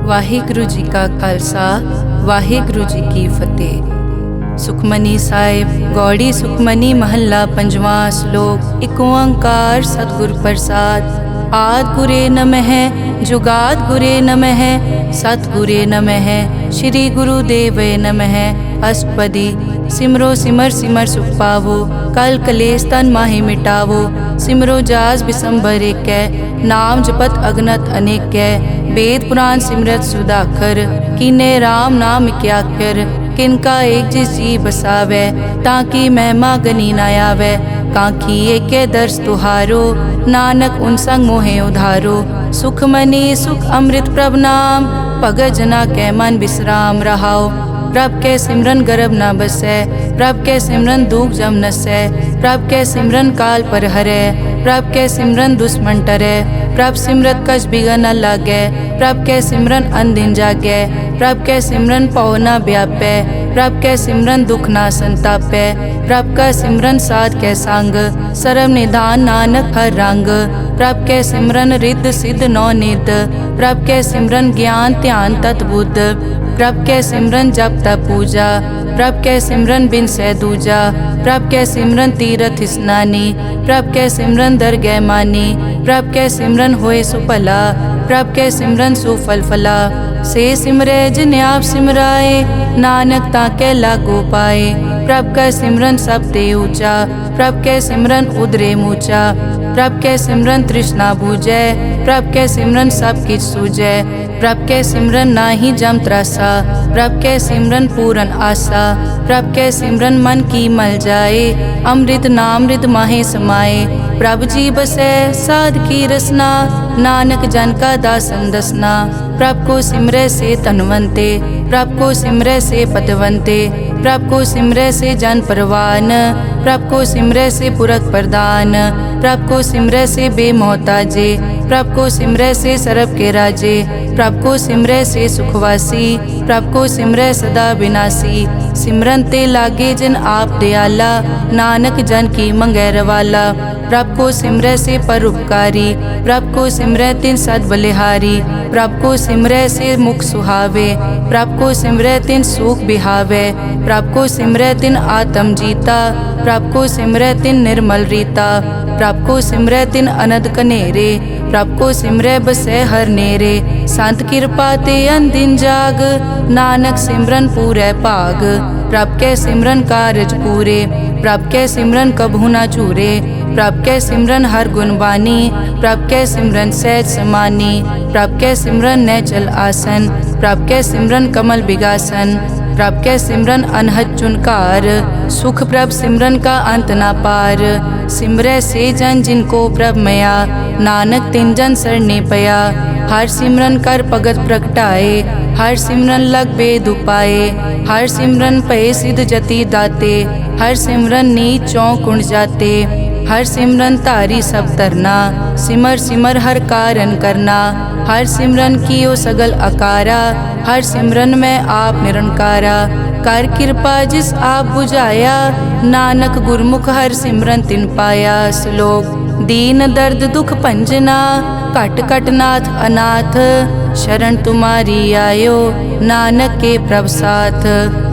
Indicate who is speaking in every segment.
Speaker 1: ਵਾਹਿਗੁਰੂ ਜੀ ਕਾ ਖਾਲਸਾ ਵਾਹਿਗੁਰੂ ਜੀ ਕੀ ਫਤਿਹ। ਸੁਖਮਨੀ ਸਾਹਿਬ ਗੌੜੀ ਸੁਖਮਨੀ ਮਹੱਲਾ ਪੰਜਵਾਂ ਸ਼ਲੋਕ। ਇੱਕ ਓੰਕਾਰ ਸਤਿਗੁਰ ਪ੍ਰਸਾਦ। ਆਦਿ ਗੁਰੇ ਨਮః ਜੁਗਾਦਿ ਗੁਰੇ ਨਮঃ ਸਤਿਗੁਰੇ ਨਮঃ ਸ਼੍ਰੀ ਗੁਰੂ ਦੇਵੇ ਨਮঃ। ਅਸ਼ਟਪਦੀ। ਸਿਮਰੋ ਸਿਮਰ ਸਿਮਰ ਸੁਖ ਪਾਵੋ ਕਲ ਕਲੇਸ਼ ਤਨ ਮਾਹਿ ਮਿਟਾਵੋ। ਸਿਮਰੋ ਜਾਸ ਬਿਸੰਬਰ ਏਕੈ ਨਾਮ ਜਪਤ ਅਗਨਤ ਅਨੇਕੈ। वेद पुराण सिमरत सुधाकर कीने राम नाम क्याकर। किनका एक जिस जी बसावै ताकि महिमा गनी न आवै। कांखी एके दर्श तुहारो नानक उन संग मोहे उधारो। सुख मनी सुख अमृत प्रभ नाम भगत जना कै मन विश्राम रहाओ। प्रभ के सिमरन गर्भ न बसै प्रभ के सिमरन दुख जम नसै। प्रभ के सिमरन काल पर हरै प्रभ के सिमरन दुश्मन टरै। प्रभ सिमरत कछ बिगन न लागै प्रभ के सिमरन अनदिन जागै। प्रभ के सिमरन पौ न व्यापै प्रभ के सिमरन दुख न संतापै। प्रभ का सिमरन साध के संग सर्व निधान नानक हर रंग। प्रभ के सिमरन रिद्ध सिद्ध नौ निध प्रभ के सिमरन ज्ञान ध्यान तत् बुद्ध। प्रभ के सिमरन जप तप पूजा प्रभ के सिमरन बिन सै दूजा। प्रभ के सिमरन तीरथ स्नानी प्रभ के सिमरन दरगह मानी। प्रभ के सिमरन होए सुफला प्रभ के सिमरन सुफल फला। से सिमरै जिन आप सिमराए नानक ताके लागो पाए। प्रभ का सिमरन सब ते ऊंचा प्रभ के सिमरन उदरे मूचा। प्रभ के सिमरन तृष्णा बूझै प्रभ के सिमरन सब किछ सूझै। प्रभ के सिमरन नाही जम त्रासा प्रभ के सिमरन पूरन आसा। प्रभ के सिमरन मन की मल जाए अमृत नामृत माहे समाए। प्रभ जी बसै साध की रसना नानक जन का दासन दसना। प्रभ को सिमरै से तनवंते प्रभ को सिमरै से पतवंते। प्रभ को सिमरै से जन परवान प्रभ को सिमरै से पुरख प्रदान। प्रभ को सिमरै से बेमोहताजे प्रभ को सिमरै से सरब के राजे। प्रभ को सिमरै से सुखवासी प्रभ को सिमरै सदा विनाशी। सिमरन ते लागे जिन आप दयाला नानक जन की मंगै रवाला। प्रभ को सिमरै से परोपकारी प्रभ को सिमरै तिन सद बलिहारी। प्रभ को सिमरै से मुख सुहावे प्रभ को सिमरै तिन सुख बिहावे। प्रभ को सिमरै तिन आत्म जीता प्रभ को सिमरै तिन निर्मल रीता। प्रभ को सिमरै तिन अनद कनेरे प्रभ को सिमरै बसै हर नेरे। संत कृपा ते अनदिन जाग नानक सिमरन पूरै भाग। प्रभ के सिमरन कारज पूरे प्रभ के सिमरन कभू न चूरे। प्रभ के सिमरन हर गुण बानी प्रभ के सिमरन सहज समानी। प्रभ के सिमरन नैचल आसन प्रभ के सिमरन कमल बिगासन। प्रभ के सिमरन अनहद चुनकार सुख प्रभ सिमरन का अंत ना पार। सिमरै से जन जिनको प्रभ मया नानक तिन जन सरने पया। हर सिमरन कर भगत प्रगटाए हर सिमरन लग बेद उपाए। हर सिमरन पए सिद्ध जति दाते हर सिमरन नीच चौं कुंड जाते। हर सिमरन धारी सब तरना सिमर सिमर हर कारण करना। हर सिमरन कियो सगल अकारा हर सिमरन में आप निरंकारा। कर कृपा जिस आप बुझाया नानक गुरमुख हर सिमरन तिन पाया। श्लोक। दीन दर्द दुख भंजना घट घट नाथ अनाथ। शरण तुम्हारी आयो नानक के प्रभ साथ।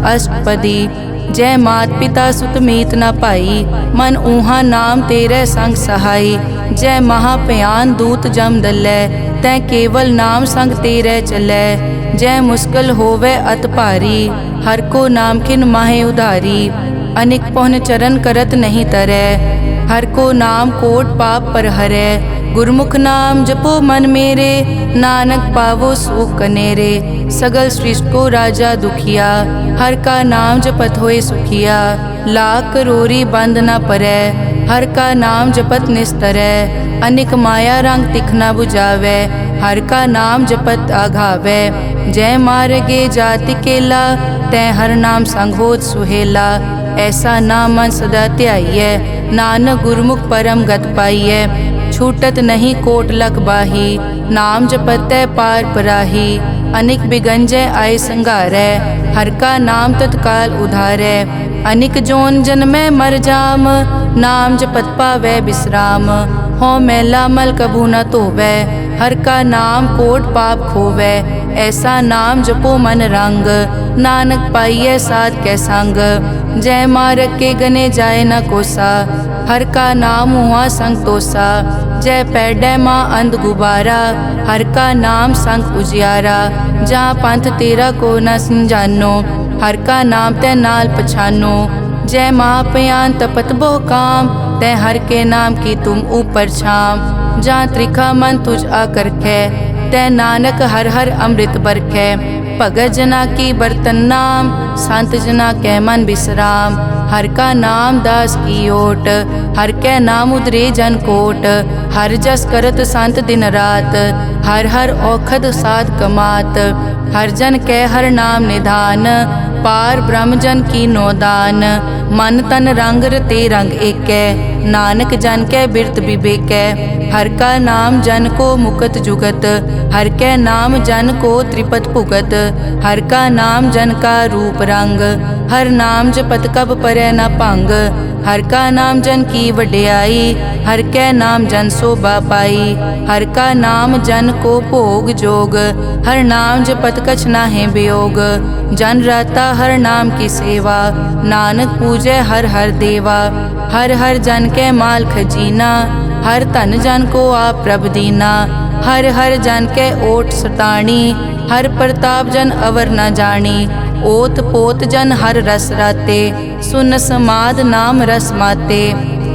Speaker 1: अष्टपदी। जय मात पिता सुत मीत न पाई मन ऊहा नाम तेरे संग सहाई। जय महाभयान दूत जम दलै तै केवल नाम संग तेरे चलै। जय मुश्किल होवे अत भारी हर को नाम खिन माहे उधारी। अनिक पौन चरण करत नहीं तरै हर को नाम कोट पाप पर हरै। गुरमुख नाम जपो मन मेरे नानक पावो सुख कनेरे। सगल सृष्टि को राजा दुखिया हर का नाम जपत होए सुखिया। लाख करोरी बंद न परै हर का नाम जपत निस्तरै। अनिक माया रंग तिखना बुझावै हर का नाम जपत आघावै। जय मार्गे जाति केला तै हर नाम संग होत सुहेला। ऐसा नाम मन सदा ध्याइयै नानक गुरमुख परम गत पाइयै। छूटत नहीं कोट लख बाही नाम जपतै पार पराही। अनिक बिगंजय आय संघारै हर का नाम तत्काल उधारै। अनिक जोन जन्मै मर जाम नाम जपत पावै विश्राम। हों मैला मल कभू न धोवै। हर का नाम कोट पाप खोवै। ऐसा नाम जपो मन रंग, नानक पाइयै साध कै संग। जय मारग के गने जाए न कोसा, हर का नाम हुआ संग तोसा। जय पैडै माँ अंध गुबारा, हर का नाम संग उजियारा। जहाँ पंथ तेरा को न समझानो, हर का नाम तै नाल पछानो। जय महापयान तपत बहु काम, तै हर के नाम की तुम ऊपर छाम। जहाँ त्रिखा मन तुझ आकर कै, तै नानक हर हर अमृत बरखै। भगत जना की बर्तन नाम, संत जना कै मन विश्राम। हर का नाम दास की ओट, हर कै नाम उदरे जन कोट। हर जस करत संत दिन रात, हर हर औखद साध कमात। हर जन कै हर नाम निधान, पार ब्रह्म जन की नोदान। मन तन रंग रते रंग एकै, नानक जन कै बिरत विवेकै। हर का नाम जन को मुकत जुगत, हर कै नाम जन को त्रिपत भुगत। हर का नाम जन का रूप रंग, हर नाम जपत कब परै न भंग। हर का नाम जन की वड्याई, हर कै नाम जन शोभा पाई। हर का नाम जन को भोग जोग, हर नाम जपत कछ नाहि वियोग। जन राता हर नाम की सेवा, नानक पूजै हर हर देवा। हर हर जन कै माल खजीना, हर धन जन को आप प्रभ दीना। हर हर जन कै ओट सताणी, हर प्रताप जन अवर न जानी। ओत पोत जन हर रस राते, सुन समाद नाम रस माते।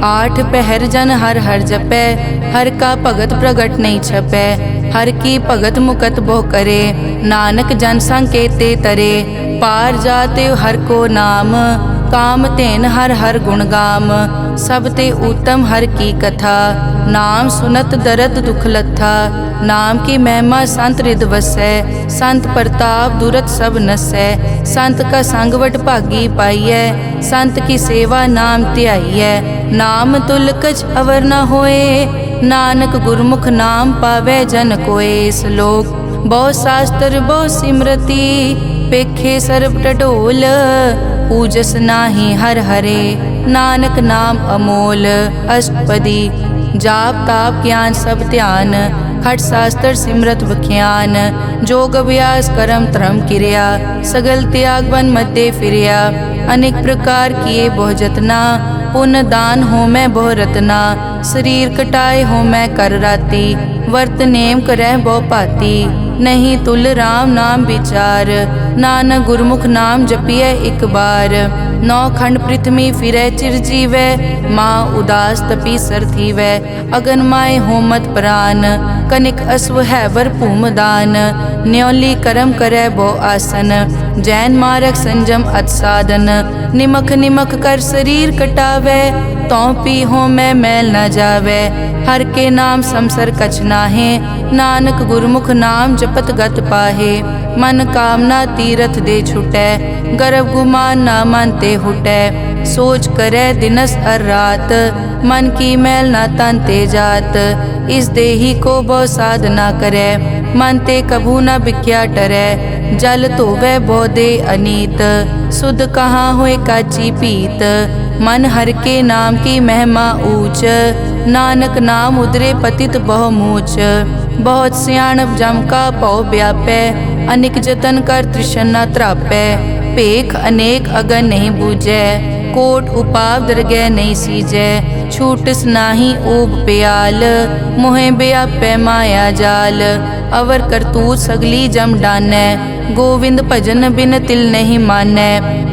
Speaker 1: आठ पहर जन हर हर जपै, हर का भगत प्रगट नहीं छपै। हर की भगत मुकत बहु करे, नानक जन संकेते तरे। पार जाते हर को नाम, काम तेन हर हर गुण गाम। सब ते उत्तम हर की कथा, नाम सुनत दरद दुख लथा। नाम की महिमा संत हृद वसै, संत प्रताप दुरत सब नसै। संत का संगवट भागी पाइयै, संत की सेवा नाम ध्याइयै। नाम तुल कछ अवर न होए, नानक गुरमुख नाम पावै जन कोए। श्लोक बहु शास्त्र बहु सिमरति, पेखे सर्ब टडोल। पूजस नाही हर हरे, नानक नाम अमोल। अष्टपदी जाप ताप ज्ञान सब ध्यान, खट शास्त्र सिमरत बख्यान। जोग अभ्यास करम धर्म किरिया, सगल त्याग बन मध्य फिरिया। अनेक प्रकार किए बहु जतना, पुण्य दान हो मैं बहु रतना। शरीर कटाए हो मैं कर राती, वर्त नेम करह बहु पाती। नहीं तुल राम नाम विचार, नानक गुरमुख नाम जपिए एक बार। नौ खंड पृथ्वी फिरै चिर जीवै, माँ उदास तपी सर थीवै। अगन माय होमत प्राण, कनिक अश्व है वर भूमदान। न्योली करम करै बहु आसन, जैन मारक संजम अत साधन। निमख निमख कर शरीर कटावै, तौ पी हो मैं मैल न जावै। हर के नाम समसर कछ नाहे, नानक गुरमुख नाम जपत गत पाहे। मन कामना तीरथ दे छुटै, गर्भ गुमान ना मन ते हुटै। सोच करे दिनस अर रात, मन की मैल ना तन ते जात। इस देही को बहु साधना करे, मन ते कभू न बिख्या टरै। जल धोवै बहु दे अनीत, सुध कहाँ होए काची पीत। मन हर के नाम की महिमा ऊंच, नानक नाम उदरे पतित बहु मूच। बहुत सियाणप जम का पौ व्यापै, अनेक जतन कर तृष्णा त्रापै। पेख अनेक अगन नहीं बूझै, कोट उपाव दरगह नहीं सीजै। छूटस नाही ऊब प्याल, मोहे व्यापै माया जाल। अवर करतूत सगली जम डानै, गोविंद भजन बिन तिल नहीं मानै।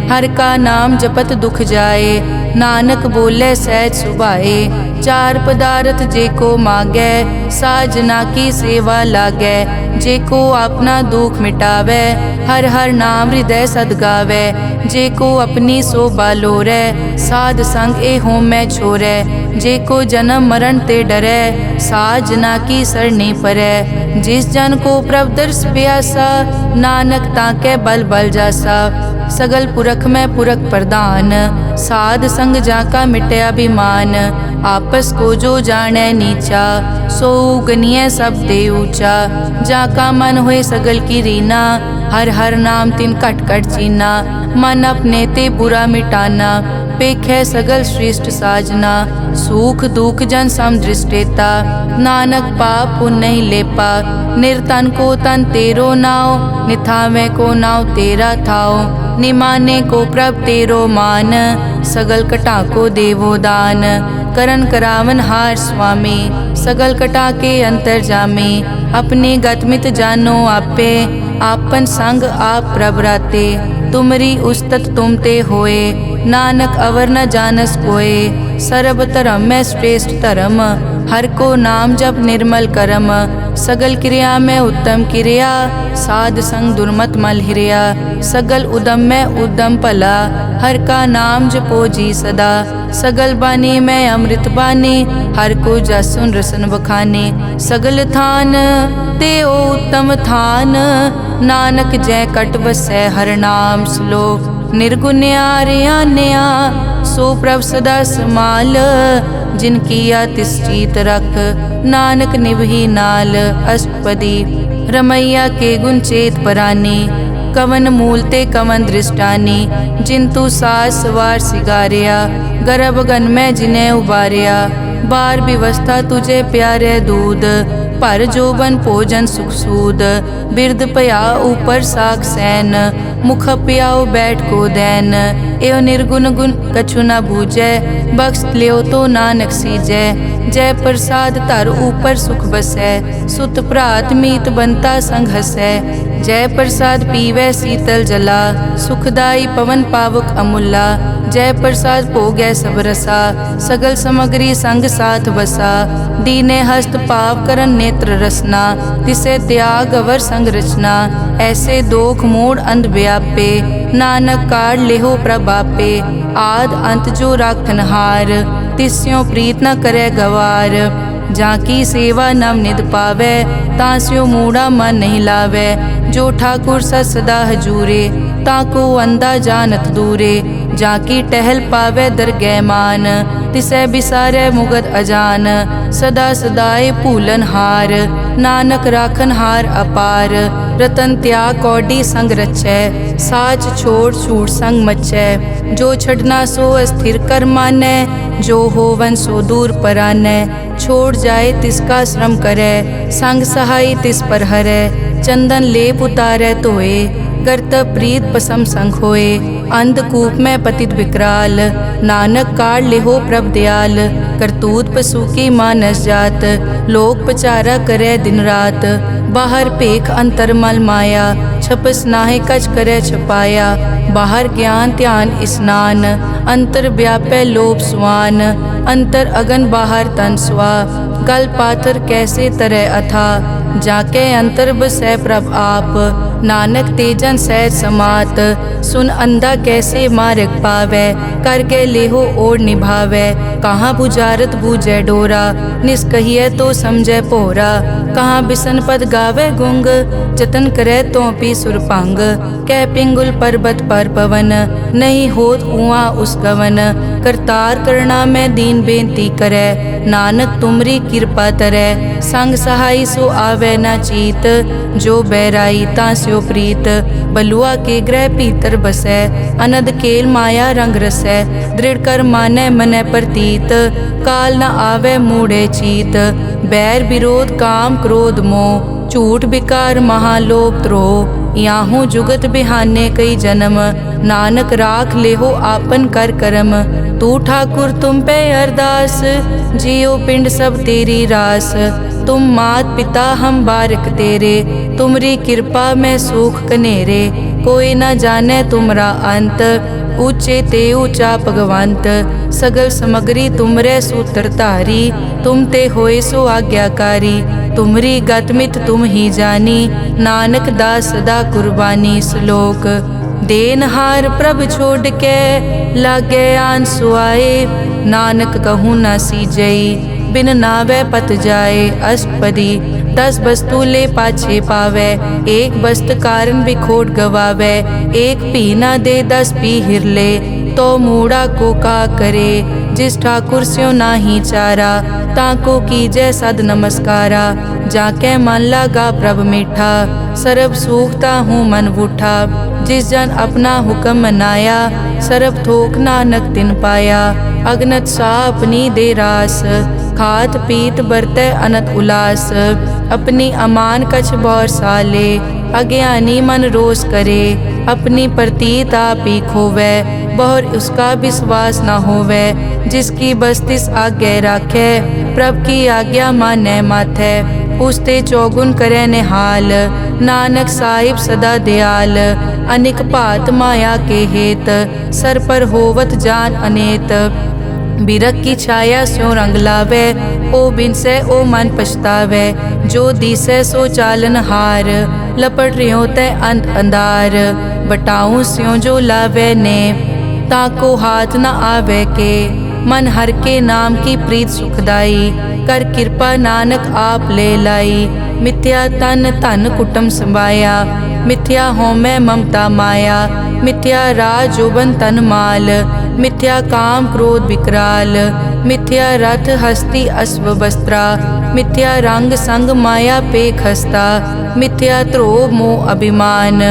Speaker 1: हर का नाम जपत दुख जाए, नानक बोले सहज सुभाए। चार पदार्थ जे को मांगै, साजना की सेवा लागै। जे को अपना दुख मिटावै, हर हर नाम हृदय सद गावै। जे को अपनी शोभा लोरै, साध संग ए हो मैं छोरै। जे को जन्म मरण ते डरै, साजना की सरनी परै। जिस जन को प्रभ दर्श प्यासा, नानक ताकै बल बल जासा। सगल पुरख में पुरख प्रधान, साध संग जाका मिटे अभिमान। आपस को जो जाने नीचा, सो गनिय सब दे ऊंचा। जाका मन होए सगल की रीना, हर हर नाम तिन कट कट चीना। मन अपने ते बुरा मिटाना, अपेक्षै सगल श्रेष्ठ साजना, सुख दुख जन सम दृष्टेता, नानक पाप पुण्य नहीं लेपा, निर्तन को तन तेरो नाव, निथावे को नाव तेरा थाओ, निमाने को प्रभ तेरो मान, सगल कटा को देवो दान, करन करावन हार स्वामी, सगल कटा के अंतर जामे, अपने गतमित जानो आपे, आपन संग आप प्रभ राते, तुमरी उस्तत तुम ते होए, नानक अवर न जानस कोए, सर्ब धर्म में श्रेष्ठ धर्म, हर को नाम जप निर्मल करम, सगल क्रिया में उत्तम क्रिया, साध संग दुर्मत मल हिरिया, सगल उदम में उद्दम भला, हर का नाम जपो जी सदा, सगल बानी में अमृत बानी, हर को जसुन रसन बखाने, सगल थान ते ओ उत्तम थान, नानक जय कट बसै हर नाम श्लोक, निर्गुण्या रियान्या सो प्रभ सदा समाल, जिनकी तिष्ठित रख, नानक निभही नाल, अष्टपदी रमैया के गुण चेत परानी, कवन मूलते कवन दृष्टानी, जिंतु सास सवार सिगारिया, गर्भ गन में जिन्हें उबारिया, बार व्यवस्था तुझे प्यारे दूध, पर जोबन भोजन सुख सूद, बिरद पया ऊपर साग सैन, मुख पियाओ बैठ को दैन, एव निर्गुण गुण कछु न बूझै, बख्श लियो तो नानक सीजै, जय प्रसाद धर ऊपर सुख बसै, सुत भ्रात मीत बनता संग हसै, जय प्रसाद पीवै शीतल जला, सुखदाई पवन पावक अमूला, जय प्रसाद भोगै सब रसा, सगल समग्री संग साथ बसा, दीने हस्त पाव करन नेत्र रसना, तिसे त्याग अवर संग रचना, ऐसे दोख मोड़ अंध व्यापे, नानक काढ़ लेहो प्रभापे, आद अंत जो राखन हार, तिस्यों प्रीत न करे गवार, जाकी सेवा नव निध पावे, तास्यो मूढ़ा मन नहीं लावे, जो ठाकुर सदा हजूरे, ताको अंधा जानत दूरे, जाकी टहल पावे दरगह मान, तिसै बिसारे मुगद अजान, सदा सदाए भूलन हार, नानक राखन हार अपार, रतन त्याग कौडी संग रचै, साच छोड़ छूट संग मचै, जो छड़ना सो अस्थिर कर मानै, जो होवन सो दूर परानै, छोड़ जाए तिसका श्रम करे, संग सहाय तिस पर हरै, चंदन लेप उतारै धोए, करतब प्रीत पसम संग होए, अंधकूप में पतित विकराल, नानक काढ़ लेहो प्रभ दयाल, करतूत पशु की मानस जात, लोक पचारा करे दिन रात, बाहर पेख अंतर मल माया, छपस नाहे कच करे छपाया, बाहर ज्ञान ध्यान स्नान, अंतर व्यापै लोभ स्वान, अंतर अगन बाहर तन स्वा, गल पाथर कैसे तरह अथा, जाके अंतर बसै प्रभ आप, नानक तेजन सहज समात, सुन अंधा कैसे मार्ग पावै, करके लेहो ओर निभावै, कहाँ बुझारत बूझै डोरा, निष्कहिए तो समझै पोरा, कहाँ बिसन पद गावे गुंग, जतन करे तो पी सुरपांग, कह पिंगुल पर्वत पर पवन, नहीं होत कुआं उस गवन, करतार करना में दीन बेनती करे, नानक तुमरी कृपा तरै, संग सहाय सो आवे न चीत, जो बैराई तास्यो प्रीत, बलुआ के ग्रह भीतर बसै, अनद केल माया रंग रसै, दृढ़ कर मानै मनै प्रतीत, काल न आवे मूढ़े चीत, बैर विरोध काम क्रोध मोह, झूठ विकार महालोभ द्रोह, याहू जुगत बिहाने कई जन्म, नानक राख लेहो आपन कर करम, तू ठाकुर तुम पे अरदास, जियो पिंड सब तेरी रास, तुम मात पिता हम बारक तेरे, तुमरी कृपा में सुख कनेरे, कोई न जाने तुमरा अंत, ऊंचे ते ऊंचा भगवंत, सगल समग्री तुमरे सूत्र धारी, तुम ते होए सो आज्ञाकारी, तुमरी गतमित तुम ही जानी, नानक दास सदा कुर्बानी। श्लोक देनहार प्रभ छोड़ के लागे आन सुआए, नानक कहूँ न सीजई बिन नावे पत जाए। अष्टपदी 10 वस्तु ले पाछे पावे, एक वस्त कारण भी खोट गवावे, एक पी ना दे 10 पी हिर ले, तो मूड़ा को का करे। जिस ठाकुर स्यों नाही चारा, ताको कीजै सद नमस्कारा। जाके मन लागा प्रभ मीठा, सरब सूखता हूँ मन बूठा। जिस जन अपना हुक्म मनाया, सरब थोक नानक तिन पाया। अगनत सा अपनी दे रास, खात पीत बरतै अनत उलास। अपनी अमान कछ बौर साले, अज्ञानी मन रोष करे। अपनी प्रतीत आप ही खोवै, बहुर उसका विश्वास न होवै। जिसकी बस्तिस आज्ञा राखै, प्रभ की आज्ञा मानै माथै। उसते चौगुन करे निहाल, नानक साहिब सदा दयाल। अनिक भात माया के हेत, सर पर होवत जान अनेत। बिरख की छाया स्यों रंग लावे, ओ बिनसे ओ मन पछतावे। जो दिसै सो चालन हार, लपट रियो तै अंत अंधार। बटाऊं स्यों जो लावे ने, ताको हाथ न आवे के। मन हर के नाम की प्रीत सुखदाई, कर कृपा नानक आप ले लाई। मिथ्या तन धन कुटुम संभाया, मिथ्या होमै ममता माया। मिथ्या राज जोबन तन माल, मिथ्या काम क्रोध विकराल। मिथ्या रथ हस्ती अश्व वस्त्रा, मिथ्या रंग संग माया पे खस्ता। मिथ्या ध्रोह मोह अभिमान,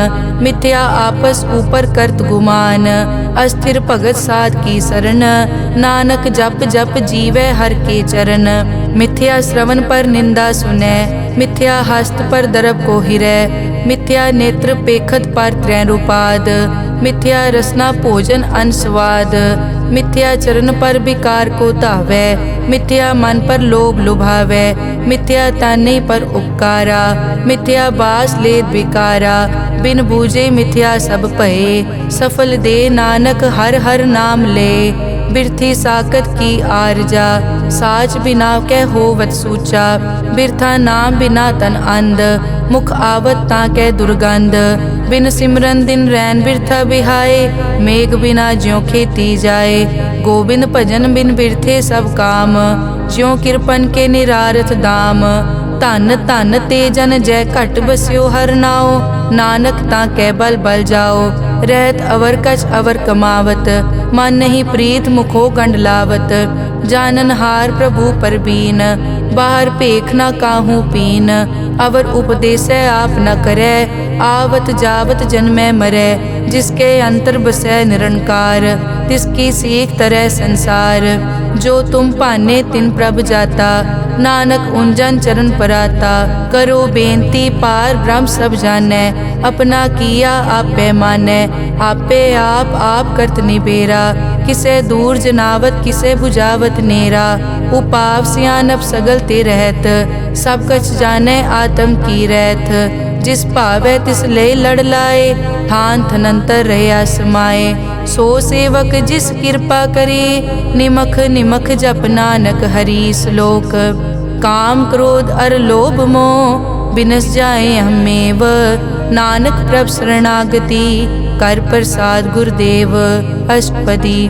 Speaker 1: मिथ्या आपस ऊपर करत गुमान। अस्थिर भगत साध की शरण, नानक जप जप जीवै हर के चरण। मिथ्या श्रवण पर निंदा सुनै, मिथ्या हस्त पर दरब को हिरै। मिथ्या नेत्र पेखत पर त्रैरूपाद, मिथ्या रसना भोजन अन स्वाद। मिथ्या चरण पर विकार को धावै, मिथ्या मन पर लोभ लुभावै। मिथ्या ताने पर उपकारा, मिथ्या बास लेत विकारा। बिन बूझे मिथ्या सब भये, सफल दे नानक हर हर नाम ले। बिरथी साकत की आरजा, साच बिना कै होवत सूचा। बिरथा नाम बिना तन अंध, मुख आवत ताकै दुर्गंध। बिन सिमरन दिन रैन बिरथा बिहाए, मेघ बिना ज्यों खेती जाए। गोबिंद भजन बिन बिरथे सब काम, ज्यों किरपन के निरारथ दाम। धन धन ते जन जय घट बस्यो हर नाओ, नानक ताकै बल बल जाओ। रहत अवर कछ अवर कमावत, मन नहीं प्रीत मुखो गंड लावत। जानन हार प्रभु परबीन, बाहर पेख न काहू पीन। अवर उपदेसै आप न करै, आवत जावत जन्मै मरै। जिसके अंतर बसै निरंकार, तिसकी सीख तरह संसार। जो तुम पाने तिन प्रभ जाता, नानक उंजन चरण पराता। करो बेनती पार ब्रह्म सब जानै, अपना किया आपे मानै। आपे आप करत निबेरा, किसे दूर जनावत किसे बुझावत नेरा। उपाव सियानप सगल ते रहत, सब कछ जानै आत्म की रहत। जिस भावै तिस ले लड़ लाए, थान थनंतर रहया समाए। सो सेवक जिस कृपा करे, निमख निमख जप नानक हरि श्लोक। काम क्रोध अर लोभ मोह, बिनस जाए हमेव। नानक प्रभ शरणागति, कर प्रसाद गुरुदेव। अष्टपदी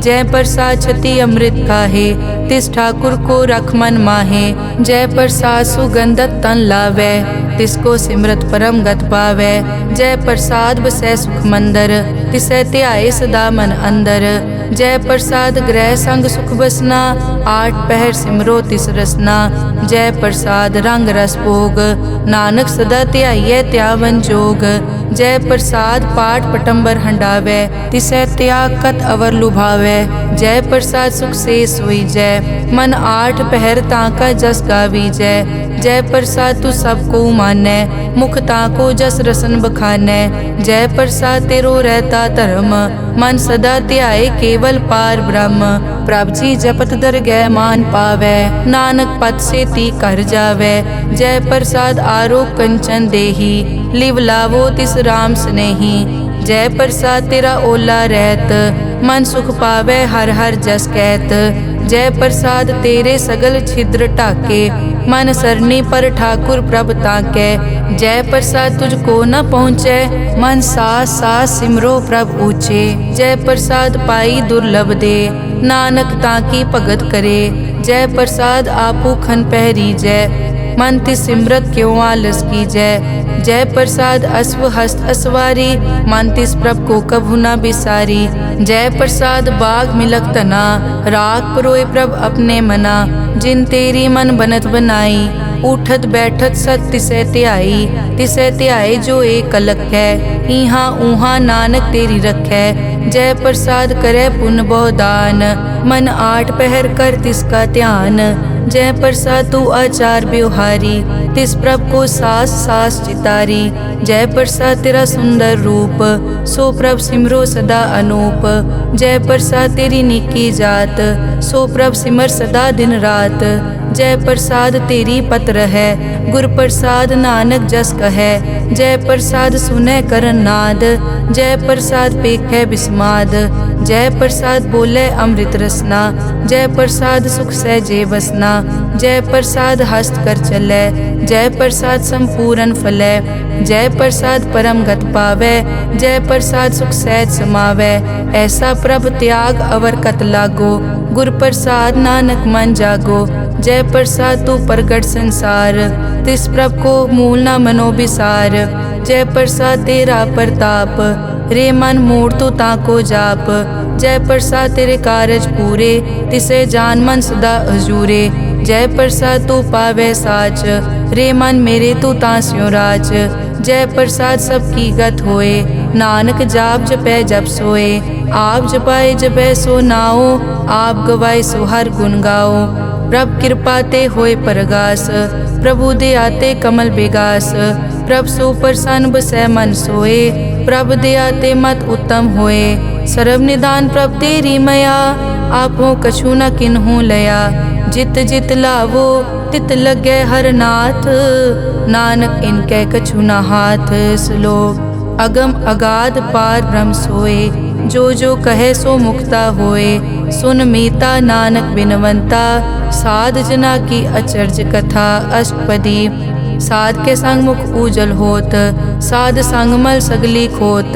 Speaker 1: जय प्रसाद छति अमृत काहे, तिस ठाकुर को रख मन माहे। जय प्रसाद सुगंधत तन लावै, तिसको सिमरत परम गत पावै। जय प्रसाद बसै सुख मंदर, तिसै ध्याए सदा मन अंदर। जय प्रसाद ग्रह संग सुख बसना, आठ पहर सिमरो तिस रसना। जय प्रसाद रंग रस भोग, नानक सदा ध्याइयै त्यावन जोग। जय प्रसाद पाठ पटंबर हंडावै, तिसै त्याग कत अवर लुभावै। जय प्रसाद सुख से सोई जय, मन आठ पहर ताका जस गावी जय। जय प्रसाद तू सबको मानै, मुख ताको जस रसन बखानै। जय प्रसाद तेरो रहता धर्म, मन सदा ध्याए केवल पार ब्रह्म। प्रभ जी जपत दरगह मान पावै, नानक पद से ती कर जावै। जय प्रसाद आरोग कंचन देही, लिव लावो तिस राम स्नेही। जय प्रसाद तेरा ओला रहत, मन सुख पावै हर हर जस कहत। जय प्रसाद तेरे सगल छिद्र ढाके, मन सरनी पर ठाकुर प्रभ ताकै। जय प्रसाद तुझको न पहुँचै, मन सास सास सिमरो प्रभ ऊँचे। जय प्रसाद पाई दुर्लभ दे, नानक ताकी भगत करे। जय प्रसाद आपू खन पहरी जय, मन तिस सिमरत क्यों आलस की जय प्रसाद अश्व हस्त असवारी, मन तिस प्रभ को कभु न बिसारी। जय प्रसाद बाग मिलक तना, राग परोए प्रभ अपने मना। जिन तेरी मन बनत बनाई, उठत बैठत सत तिसै त्याई जो एक अलग है। इहाँ ऊहाँ नानक तेरी रखै, जय प्रसाद करे पुन बहुदान। मन आठ पहर कर तिसका ध्यान, जय प्रसाद तू आचार व्यवहारी। तिस प्रभ को सास सास चितारी, जय प्रसाद तेरा सुंदर रूप। सो प्रभ सिमरो सदा अनूप, जय प्रसाद तेरी निकी जात। सो प्रभ सिमर सदा दिन रात, जय प्रसाद तेरी पत्र है। गुर प्रसाद नानक जस कहे, जय प्रसाद सुनै करन नाद। जय प्रसाद पेखै बिस्माद, जय प्रसाद बोले अमृत रसना। जय प्रसाद सुख सहजे बसना, जय प्रसाद हस्त कर चलै। जय प्रसाद संपूर्ण फलै, जय प्रसाद परम गत पावै। जय प्रसाद सुख सहज समावै, ऐसा प्रभ त्याग अवर कत लागो। गुर प्रसाद नानक मन जागो, जय प्रसाद तू प्रगट संसार। तिस प्रभ को मूल न मनो बिसार, जय प्रसाद तेरा प्रताप। रे मन मूड तू ताको जाप, जय प्रसाद तेरे कारज पूरे। तिसे जान मन सदा हजूरे, जय प्रसाद तू पावे साच। रे मन मेरे तू तास्यों राज, जय प्रसाद सबकी गत होए। नानक जाप जपै जप सोए, आप जपाए जपै सो नाओ। आप गवाए सो हर गुण गाओ, प्रभ कृपा ते होए परगास। प्रभु दे आते कमल बेगास, प्रभ सो प्रसन्न बसै मन सोए। प्रभ दे आते मत उत्तम होए, सर्व निदान प्रभ तेरी मया। आपो कछु न किन्हू लया, जित जित लावो तित लगे हर नाथ। नानक इनके कछु न हाथ। श्लोक अगम अगाध पार ब्रह्म सोए, जो कहे सो मुक्ता होए। सुन मीता नानक बिनवंता, साध जना की अचर्ज कथा। अष्टपदी साध के संग मुख उजल होत, साध संग मल सगली खोत।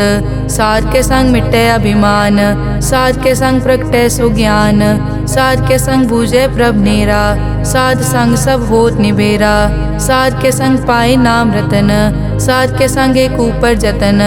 Speaker 1: साध के संग मिटे अभिमान, साध के संग प्रगटे सो ज्ञान। साध के संग बूझे प्रभ नेरा, साध संग सब होत निबेरा। साध के संग पाए नाम रतन, साध के संग एक ऊपर जतन।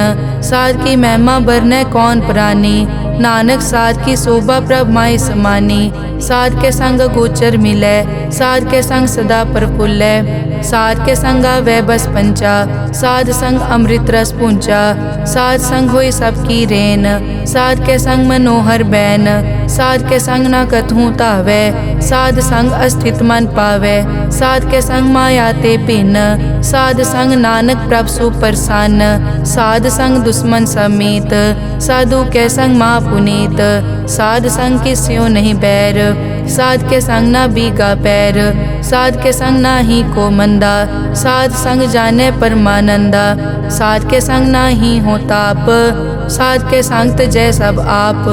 Speaker 1: साध की महिमा बरने कौन प्राणी, नानक साध की शोभा प्रभ माय समानी। साध के संग गोचर मिलै, साध के संग सदा प्रफुल्लै। साध के संग आवे बस पंचा, साध संग अमृत रस पूंचा। साध संग होई सबकी रेन, साध के संग मनोहर बैन। साध के संग न कथूं तावै, साध संग अस्थित मन पावै। साध के संग माया ते भिन्न, साध संग नानक प्रभ सुप्रसन्न। साध संग दुश्मन समीत, साधु के संग माँ पुनीत। साध संग किस्यों नहीं बैर, साध के संग ना बीगा पैर। साध के संग ना ही को मंदा, साध संग जाने परमानंदा। साध के संग ना ही हो ताप, साध के संग तजै सब आप।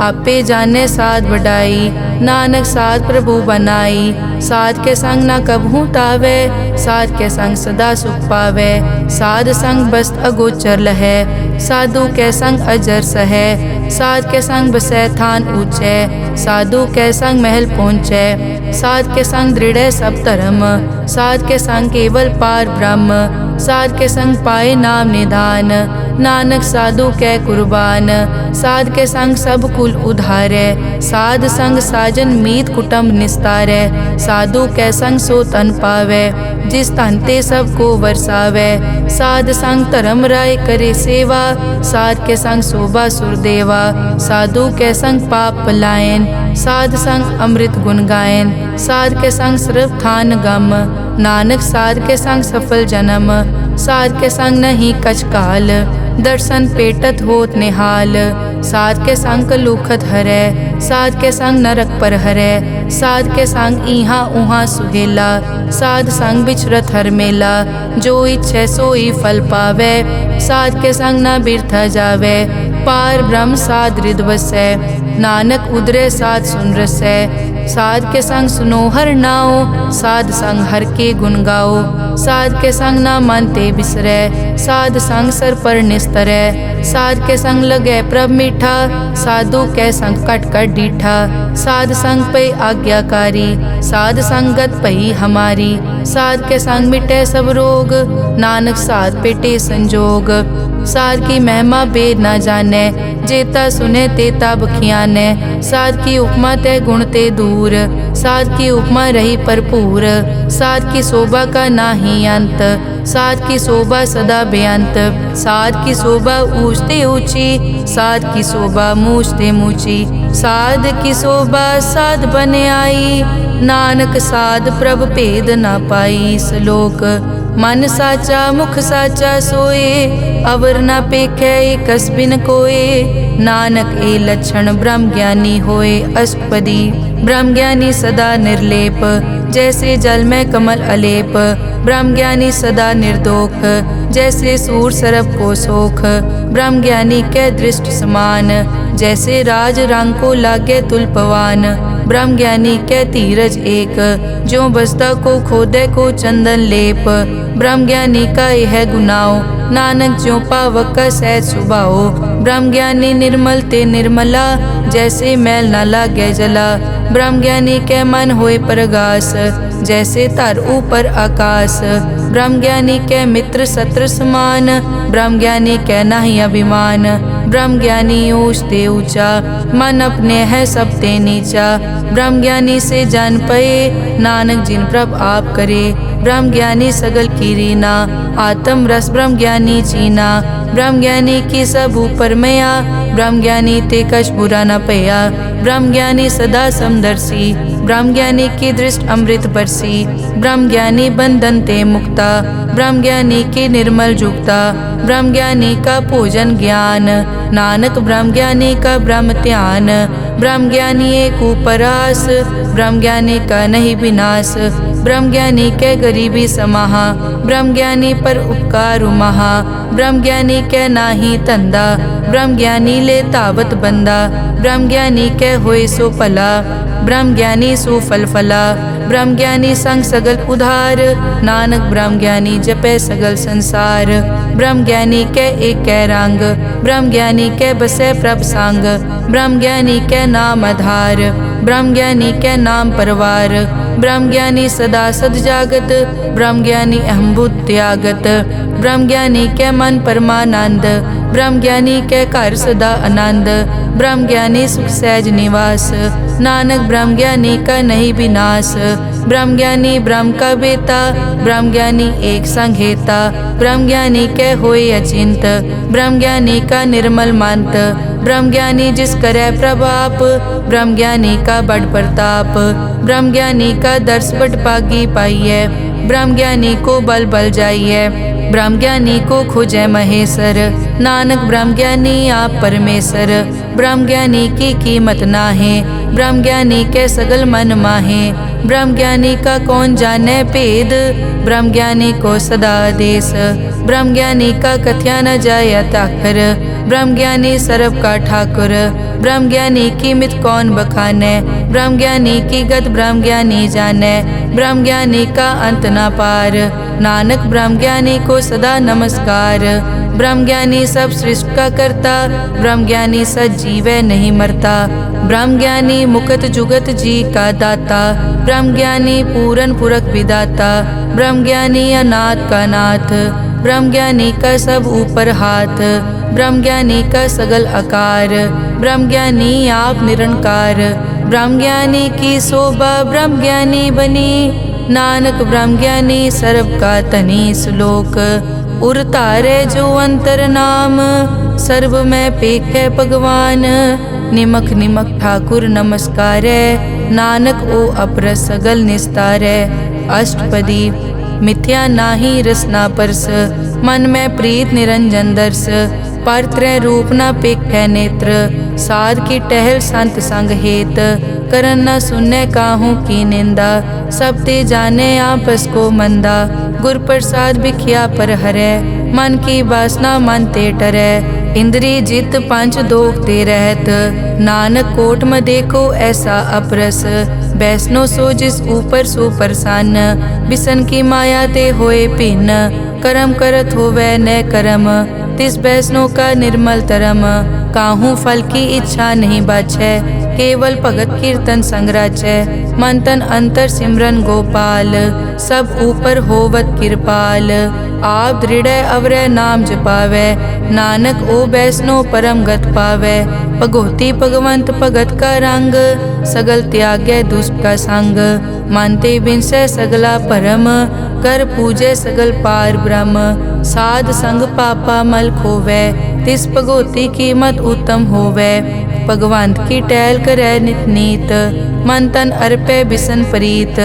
Speaker 1: आपे जाने साध बढ़ाई, नानक साध प्रभु बनाई। साध के संग ना कबहू तावे, साध के संग सदा सुख पावे। साध संग बस्त अगोचर लहै, साधु के संग अजर सहै। साध के संग बसै थान ऊंचे, साधु के संग महल पहुँचै। साध के संग दृढ़ सब धर्म, साध के संग केवल पार ब्रह्म। साध के संग पाए नाम निधान, नानक साधु कै कुर्बान। साध के संग सब कुल उधारै, साध संग साजन मीत कुटुंब निस्तारै। साधु कै संग सो तन पावै, जिस तन ते सब को वरसावै। साध संग धर्म राय करे सेवा, साध के संग शोभा सुरदेवा। साधु के संग पाप पलायन, साध संग अमृत गुण गायन। साध के संग सर्व थान गम, नानक साध के संग सफल जन्म। साध के संग नहीं कछ काल, दर्शन पेटत होत निहाल। साध के संग कलुखत हरै, साध के संग नरक पर हरै। साध के संग इहाँ उहाँ सुहेला, साध संग बिचरत हर मेला। जो इच्छै सोई फल पावै, साध के संग न बिरथा जावै। पार ब्रह्म साध हृद बसै, नानक उदरे साध सुन रसै। साध के संग सुनो हर नाओ, साध संग हर के गुण गाओ। साध के संग ना मन ते बिसरै, साध संग सर पर निस्तरै। साध के संग लगै प्रभ मीठा, साधु के संग कट कट डीठा। साध संग पे आज्ञाकारी, साध संगत पई हमारी। साध के संग मिटे सब रोग, नानक साध पेटे संजोग। साध की महिमा बेद ना जाने, जेता सुने तेता बखियाने। साध की उपमा ते गुण ते दूर, साध की उपमा रही भरपूर। साध की शोभा का नाही अंत, साध की शोभा सदा बेअंत। साध की शोभा ऊंचते ऊंची, साध की शोभा मूछते मूची। साध की शोभा साध बने आई, नानक साध प्रभ भेद ना पाई। श्लोक मन साचा मुख साचा सोए, अवर न पेखै एकस बिन कोए। नानक ए लक्षण ब्रह्म ज्ञानी होए। अष्टपदी ब्रह्म ज्ञानी सदा निर्लेप, जैसे जल में कमल अलेप। ब्रह्म ज्ञानी सदा निर्दोख, जैसे सूर सरब को सोख। ब्रह्म ज्ञानी के दृष्ट समान, जैसे राज रंग को लागे तुलपवान। ब्रह्म ज्ञानी के धीरज एक, जो बसता को खोदे को चंदन लेप। ब्रह्म ज्ञानी का यह गुनाओ, नानक ज्यों पावक का सहज सुभाओ। ब्रह्म ज्ञानी निर्मल ते निर्मला, जैसे मैल न लागे जला। ब्रह्म ज्ञानी के मन होए प्रगास, जैसे धर ऊपर आकाश। ब्रह्म ज्ञानी के मित्र शत्रु समान, ब्रह्म ज्ञानी के नहीं अभिमान। ब्रह्म ज्ञानी ऊंच ते ऊंचा, मन अपने है सब ते नीचा। ब्रह्म ज्ञानी से जान पए, नानक जिन प्रभ आप करे। ब्रह्म ज्ञानी सगल की रीना, आत्म रस ब्रह्म ज्ञानी चीना। ब्रह्म ज्ञानी की सब ऊपर मया, ब्रह्म ज्ञानी ते कछ बुरा न पया। ब्रह्म ज्ञानी सदा समदर्शी, ब्रह्म ज्ञानी की दृष्ट अमृत बरसी। ब्रह्म ज्ञानी बंधन ते मुक्ता, ब्रह्म ज्ञानी की निर्मल जुक्ता। ब्रह्म ज्ञानी का भोजन ज्ञान, नानक ब्रह्म ज्ञानी का ब्रह्म ध्यान। ब्रह्म ज्ञानी एक उपरास, ब्रह्म ज्ञानी का नहीं विनाश। ब्रह्म ज्ञानी के गरीबी समाहा, ब्रह्म ज्ञानी पर उपकार उमहा। ब्रह्म ज्ञानी के नाही धंधा, ब्रह्म ज्ञानी ले तावत बंदा। ब्रह्म ज्ञानी के होए सो भला, ब्रह्म ज्ञानी सो फल फला। ब्रह्म ज्ञानी संग सगल उधार, नानक ब्रह्म ज्ञानी जपे सगल संसार। ब्रह्म ज्ञानी के एक रंग, ब्रह्म ज्ञानी के बसे प्रभ संग। ब्रह्म ज्ञानी के नाम आधार, ब्रह्म ज्ञानी के नाम परवार। ब्रह्म ज्ञानी सदा सद जागत, ब्रह्म ज्ञानी अहम बुद्धि त्यागत। ब्रह्म ज्ञानी के मन परमानंद, ब्रह्म ज्ञानी के घर सदा आनंद। ब्रह्म ज्ञानी सुख सहज निवास, नानक ब्रह्म ज्ञानी का नहीं विनाश। ब्रह्म ज्ञानी ब्रह्म का बेटा, ब्रह्म ज्ञानी एक संघेता। ब्रह्म ज्ञानी के होए अचिंत, ब्रह्म ज्ञानी का निर्मल मंत। ब्रह्म ज्ञानी जिस करे प्रभाप, ब्रह्म ज्ञानी का बड़ प्रताप। ब्रह्म ज्ञानी का दर्श बड़ पागी पाइए, ब्रह्म ज्ञानी को बल बल जाइए। ब्रह्म ज्ञानी को खोजे महेश्वर, नानक ब्रह्म ज्ञानी आप परमेश्वर। ब्रह्म ज्ञानी की कीमत नाहे, ब्रह्म ज्ञानी के सगल मन माहे। ब्रह्म ज्ञानी का कौन जाने भेद, ब्रह्म ज्ञानी को सदा आदेश। ब्रह्म ज्ञानी का कथ्या न जाय ताकर, ब्रह्म ज्ञानी सर्व का ठाकुर। ब्रह्म ज्ञानी की मित कौन बखाने, ब्रह्म ज्ञानी की गत ब्रह्म ज्ञानी जाने। ब्रह्म ज्ञानी का अंत न पार, नानक ब्रह्म ज्ञानी को सदा नमस्कार। ब्रह्म ज्ञानी सब सृष्टि का करता, ब्रह्म ज्ञानी सजीवै नहीं मरता। ब्रह्म ज्ञानी मुकत जुगत जी का दाता, ब्रह्म ज्ञानी पूरन पुरख विदाता। ब्रह्म ज्ञानी अनाथ का नाथ, ब्रह्म ज्ञानी का सब ऊपर हाथ। ब्रह्म ज्ञानी का सगल आकार, ब्रह्म ज्ञानी आप निरंकार। ब्रह्म ज्ञानी की शोभा ब्रह्म ज्ञानी बनी, नानक ब्रह्म ज्ञानी सर्व का तनी। श्लोक उर तारे जो अंतर नाम, सर्व में पेखे भगवान। निमक निमक ठाकुर नमस्कारे, नानक ओ अपर सगल निस्तारे। अष्टपदी मिथ्या नाही रसना परस, मन में प्रीत निरंजन दर्श। पर त्रय रूप न पेखे नेत्र, साध की टहल संत संग हेत। करन न सुनने काहू की निंदा, सब ते जाने आपस को मंदा। गुर प्रसाद बिखिया पर हरै, मन की वासना मन ते टरै। इंद्री जित पंच दोख ते रहत, नानक कोट में देखो ऐसा अपरस। बैसनो सो जिस ऊपर सो प्रसन्न बिसन की माया ते होए भिन्न करम करत होवे न करम तिस बैसनो का निर्मल तरम काहू फल की इच्छा नहीं बाछै केवल भगत कीर्तन संग राचै मन तन अंतर सिमरन गोपाल सब ऊपर होवत कृपाल आप दृढ़ अवरय नाम जपावै नानक ओ बैसनो परम गत पावै भगोती भगवंत भगत का रंग सगल त्यागै दुष्ट का संग मानते बिनसै सगला परम कर पूजै सगल पार ब्रह्म साध संग पापा मल खोवै तिस भगोती कीमत उत्तम होवै भगवंत की टहल करै नित नीत मन तन अर्पै बिसन प्रीत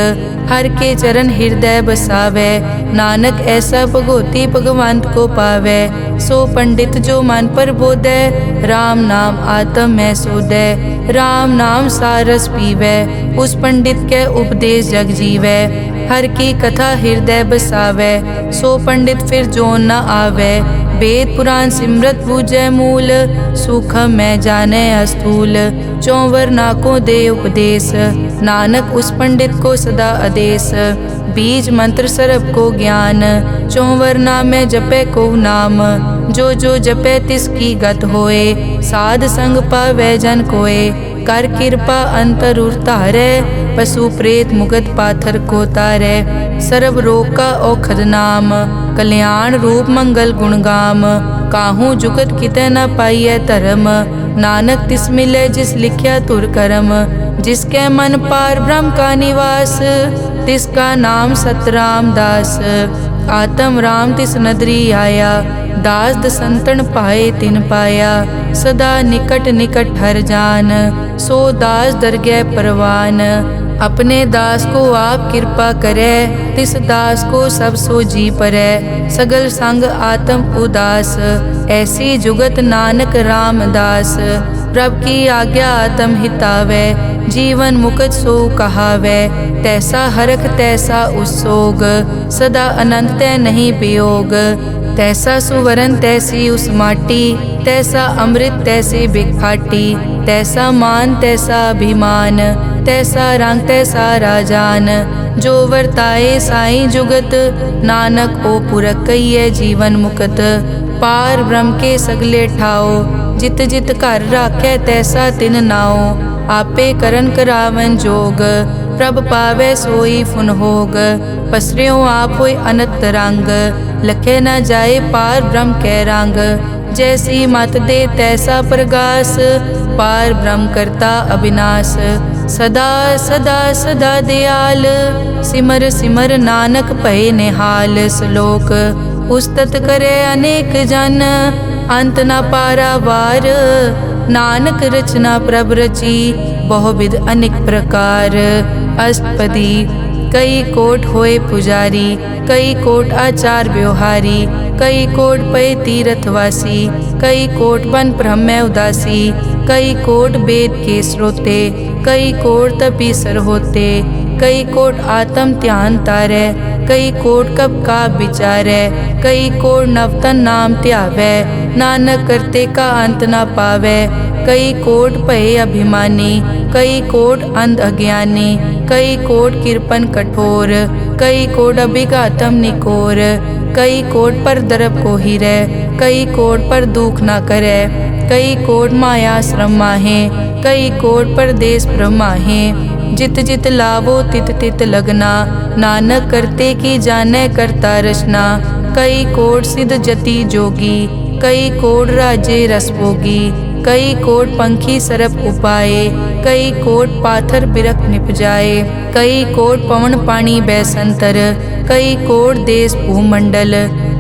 Speaker 1: हर के चरण हृदय बसावै नानक ऐसा भगोती भगवंत को पावै सो पंडित जो मन पर बोधै राम नाम आत्म में सोधै राम नाम सारस पीवै उस पंडित के उपदेश जग जीवै हर की कथा हृदय बसावै सो पंडित फिर जोन न आवै वेद पुराण सिमरत पूजै मूल सूखम में जाने अस्थूल चौवर नाको दे उपदेश नानक उस पंडित को सदा आदेश बीज मंत्र सरब को ज्ञान चौवर नाम में जपे को नाम जो जो जपे तिसकी गत होए साध संग पावै जन कोए कर कृपा अंतर उतारै पशु प्रेत मुगत पाथर को तारै सर्व रोग का औखद नाम कल्याण रूप मंगल गुणगाम काहू जुगत कितै न पाइयै धर्म नानक तिस मिले जिस लिखिया तुर करम जिसके मन पार ब्रह्म का निवास तिसका नाम सतराम दास आत्म राम तिस नदरी आया दास दसंतन पाए तिन पाया सदा निकट निकट हर जान सो दास दरगह परवान अपने दास को आप कृपा करे तिस दास को सब सो जी परै सगल संग आत्म उदास ऐसी जुगत नानक रामदास प्रभ की आज्ञा आत्म हितावै जीवन मुकत सो कहावै तैसा हरख तैसा उसोग सदा अनंत तै नहीं वियोग तैसा सुवरन तैसी उस माटी तैसा अमृत तैसे बिखाटी तैसा मान तैसा अभिमान तैसा रंग तैसा राजान जो वर्ताए साई जुगत नानक ओ पुरख कहिए जीवन मुकत पार ब्रह्म के सगले ठाओ जित जित घर राखै तैसा तिन नाओ आपे करन करावन जोग प्रभ पावै सोई फुन होग पसरियों आप होय अनंत रंग लखे न जाए पार ब्रह्म कै रंग जैसी मत दे तैसा प्रगास पार ब्रह्म करता अविनाश सदा सदा सदा दयाल सिमर सिमर नानक भय निहाल श्लोक उस्तत करे अनेक जन अंत न पारावार नानक रचना प्रभ रची बहुविध अनेक प्रकार अष्टपदी कई कोट होए पुजारी कई कोट आचार व्यवहारी कई कोट पय तीर्थवासी कई कोट बन ब्रह्म उदासी कई कोट वेद के स्रोते कई कोट तपीसर होते कई कोट आत्म ध्यान तारै कई कोट कब का विचारै कई कोट नवतन नाम ध्यावै नानक करते का अंत न पावै कई कोट भय अभिमानी कई कोट अंध अज्ञानी कई कोट कृपन कठोर कई कोट अभिघातम निकोर कई कोट पर दरब को हिरै कई कोट पर दुख न करे कई कोट माया श्रम माहे कई कोट परदेश ब्रह्माहे जित जित लावो तित तित लगना नानक करते की जाने करता रचना कई कोट सिद्ध जति जोगी कई कोट राजे रस भोगी कई कोट पंखी सरप उपाए कई कोट पाथर बिरख निप जाए कई कोट पवन पानी बैसंतर कई कोट देश भूमंडल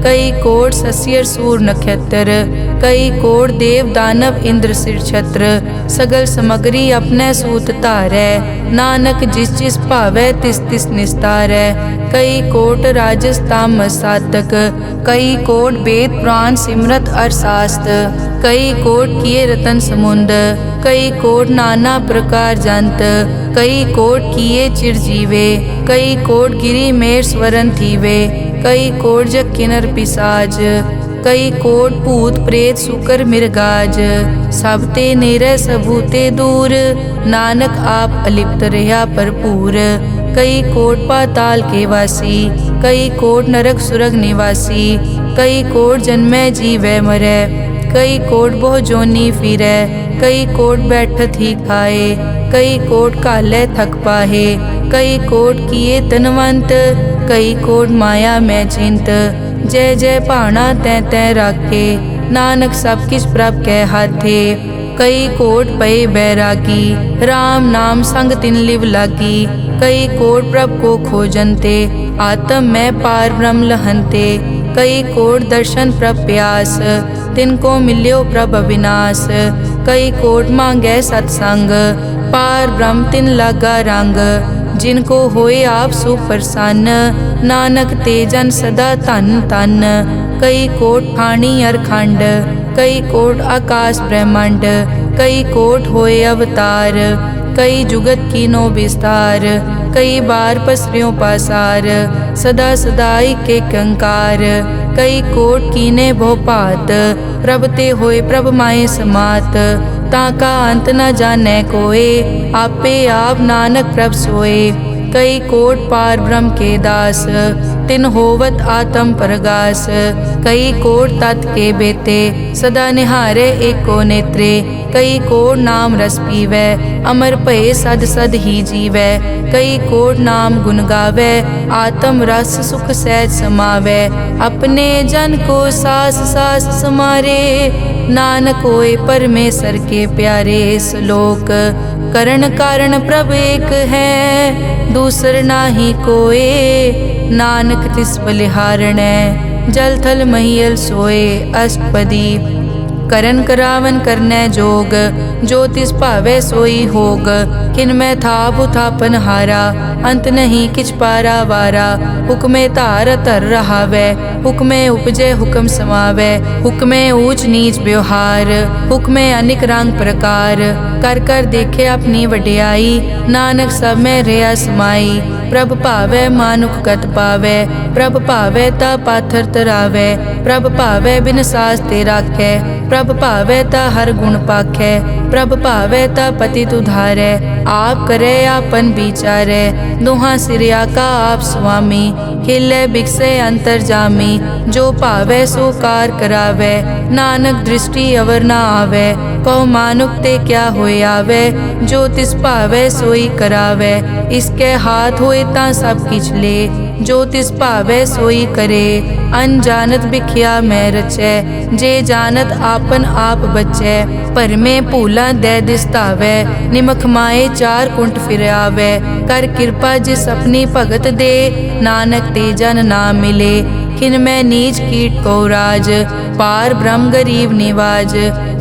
Speaker 1: कई कोट सस्यर सूर नक्षत्र कई कोट देव दानव इंद्र सिर छत्र सगल समग्री अपने सूत धारै नानक जिस जिस भावै तिस तिस निस्तारै कई कोट राजस तामस सातक कई कोट वेद पुराण सिमरत अरशास्त कई कोट किए रतन समुंद कई कोट नाना प्रकार जंत कई कोट किए चिरजीवे कई कोट गिरी मेर स्वरन थीवे कई कोट जग किनर पिसाज कई कोट भूत प्रेत सुकर मिर्गाज, सब ते नेरे सबूते दूर, नानक आप अलिप्त रहा भरपूर। कई कोट पाताल के वासी, कई कोट नरक सुरग निवासी, कई कोट जन्मै जीवै मरै, कई कोट बहु जोनी फिरै, कई कोट बैठत ही खाए, कई कोट काले थक पाहे, कई कोट किए तनवंत, कई कोट माया में चिंत। जय जय भाना तै तै राखे, नानक सब किछ प्रभ कै हाथे। कई कोट पए बैरागी, राम नाम संग तिन लिव लागी, कई कोट प्रभ को खोजनते, आत्म में पार ब्रह्म लहनते। कई कोट दर्शन प्रभ प्यास, तिनको मिल्यो प्रभ अविनाश, कई कोट मांगै सत्संग, पार ब्रह्म तिन लागा रंग। जिनको होए आप सुप्रसन्न, नानक ते जन सदा धन धन। कई कोट ठाणी अरखंड, कई कोट आकाश ब्रह्मांड, कई कोट होए अवतार, कई जुगत कीनो विस्तार। कई बार पसरियों पासार, सदा सदाई के कंकार। कई कोट कीने भो भात, प्रभ ते होए प्रभ माए समात। ताका अंत न जाने कोए, आपे आप नानक प्रभ सोए। कई कोट पार ब्रह्म के दास, तिन होवत आत्म प्रगास। कई कोट तत् के बेते, सदा निहारे एको नेत्रे। कई कोट नाम रस पीवै, अमर भये सद सद ही जीवै। कई कोट नाम गुण गावै, आत्म रस सुख सहज समावै। अपने जन को सास सास समारे, नानक होए परमेश्वर के प्यारे। श्लोक करण कारण प्रभ एक है, दूसर नाही कोए, नानक तिस बलिहारणै, जल थल महियल सोए। अष्टपदी करन करावन करनै जोग, जो तिस भावै सोई होग। किनमै थाप उथापन हारा, अंत नहीं किछ पारा वारा। हुक्मे धार धर रहावै, हुक्मे उपजै हुक्म समावै। हुक्मे ऊंच नीच व्यवहार, हुक्मे अनिक रंग प्रकार। कर कर देखे अपनी वड्याई, नानक सब में रहा समाई। प्रभ भावै मानुख गत पावै, प्रभ भावै ता पाथर तरावै। प्रभ भावै बिन सास ते राखै, प्रभ भावै ता हर गुण पाखै। प्रभ भावै ता पतित उधारै, आप करे आपन विचारै। दोहां सिरिया का आप स्वामी, खिलै बिकसै अंतर जामी। जो भावै सो कार करावै, नानक दृष्टि अवर ना आवै। कहो मानुक ते क्या होए आवै, जो तिस भावै सोई करावै। इसके हाथ होए तां सब किछ ले, जो तिस भावै सोई करे। अनजानत बिखिया मैं रचै, जे जानत आपन आप बचै। भरमे भूला दै दिसतावै, निमख माए चार कुंट फिर आवै। कर कृपा जिस अपनी भगत दे, नानक ते जन ना मिले। खिन मैं नीच कीट को राज, पार ब्रह्म गरीब निवाज।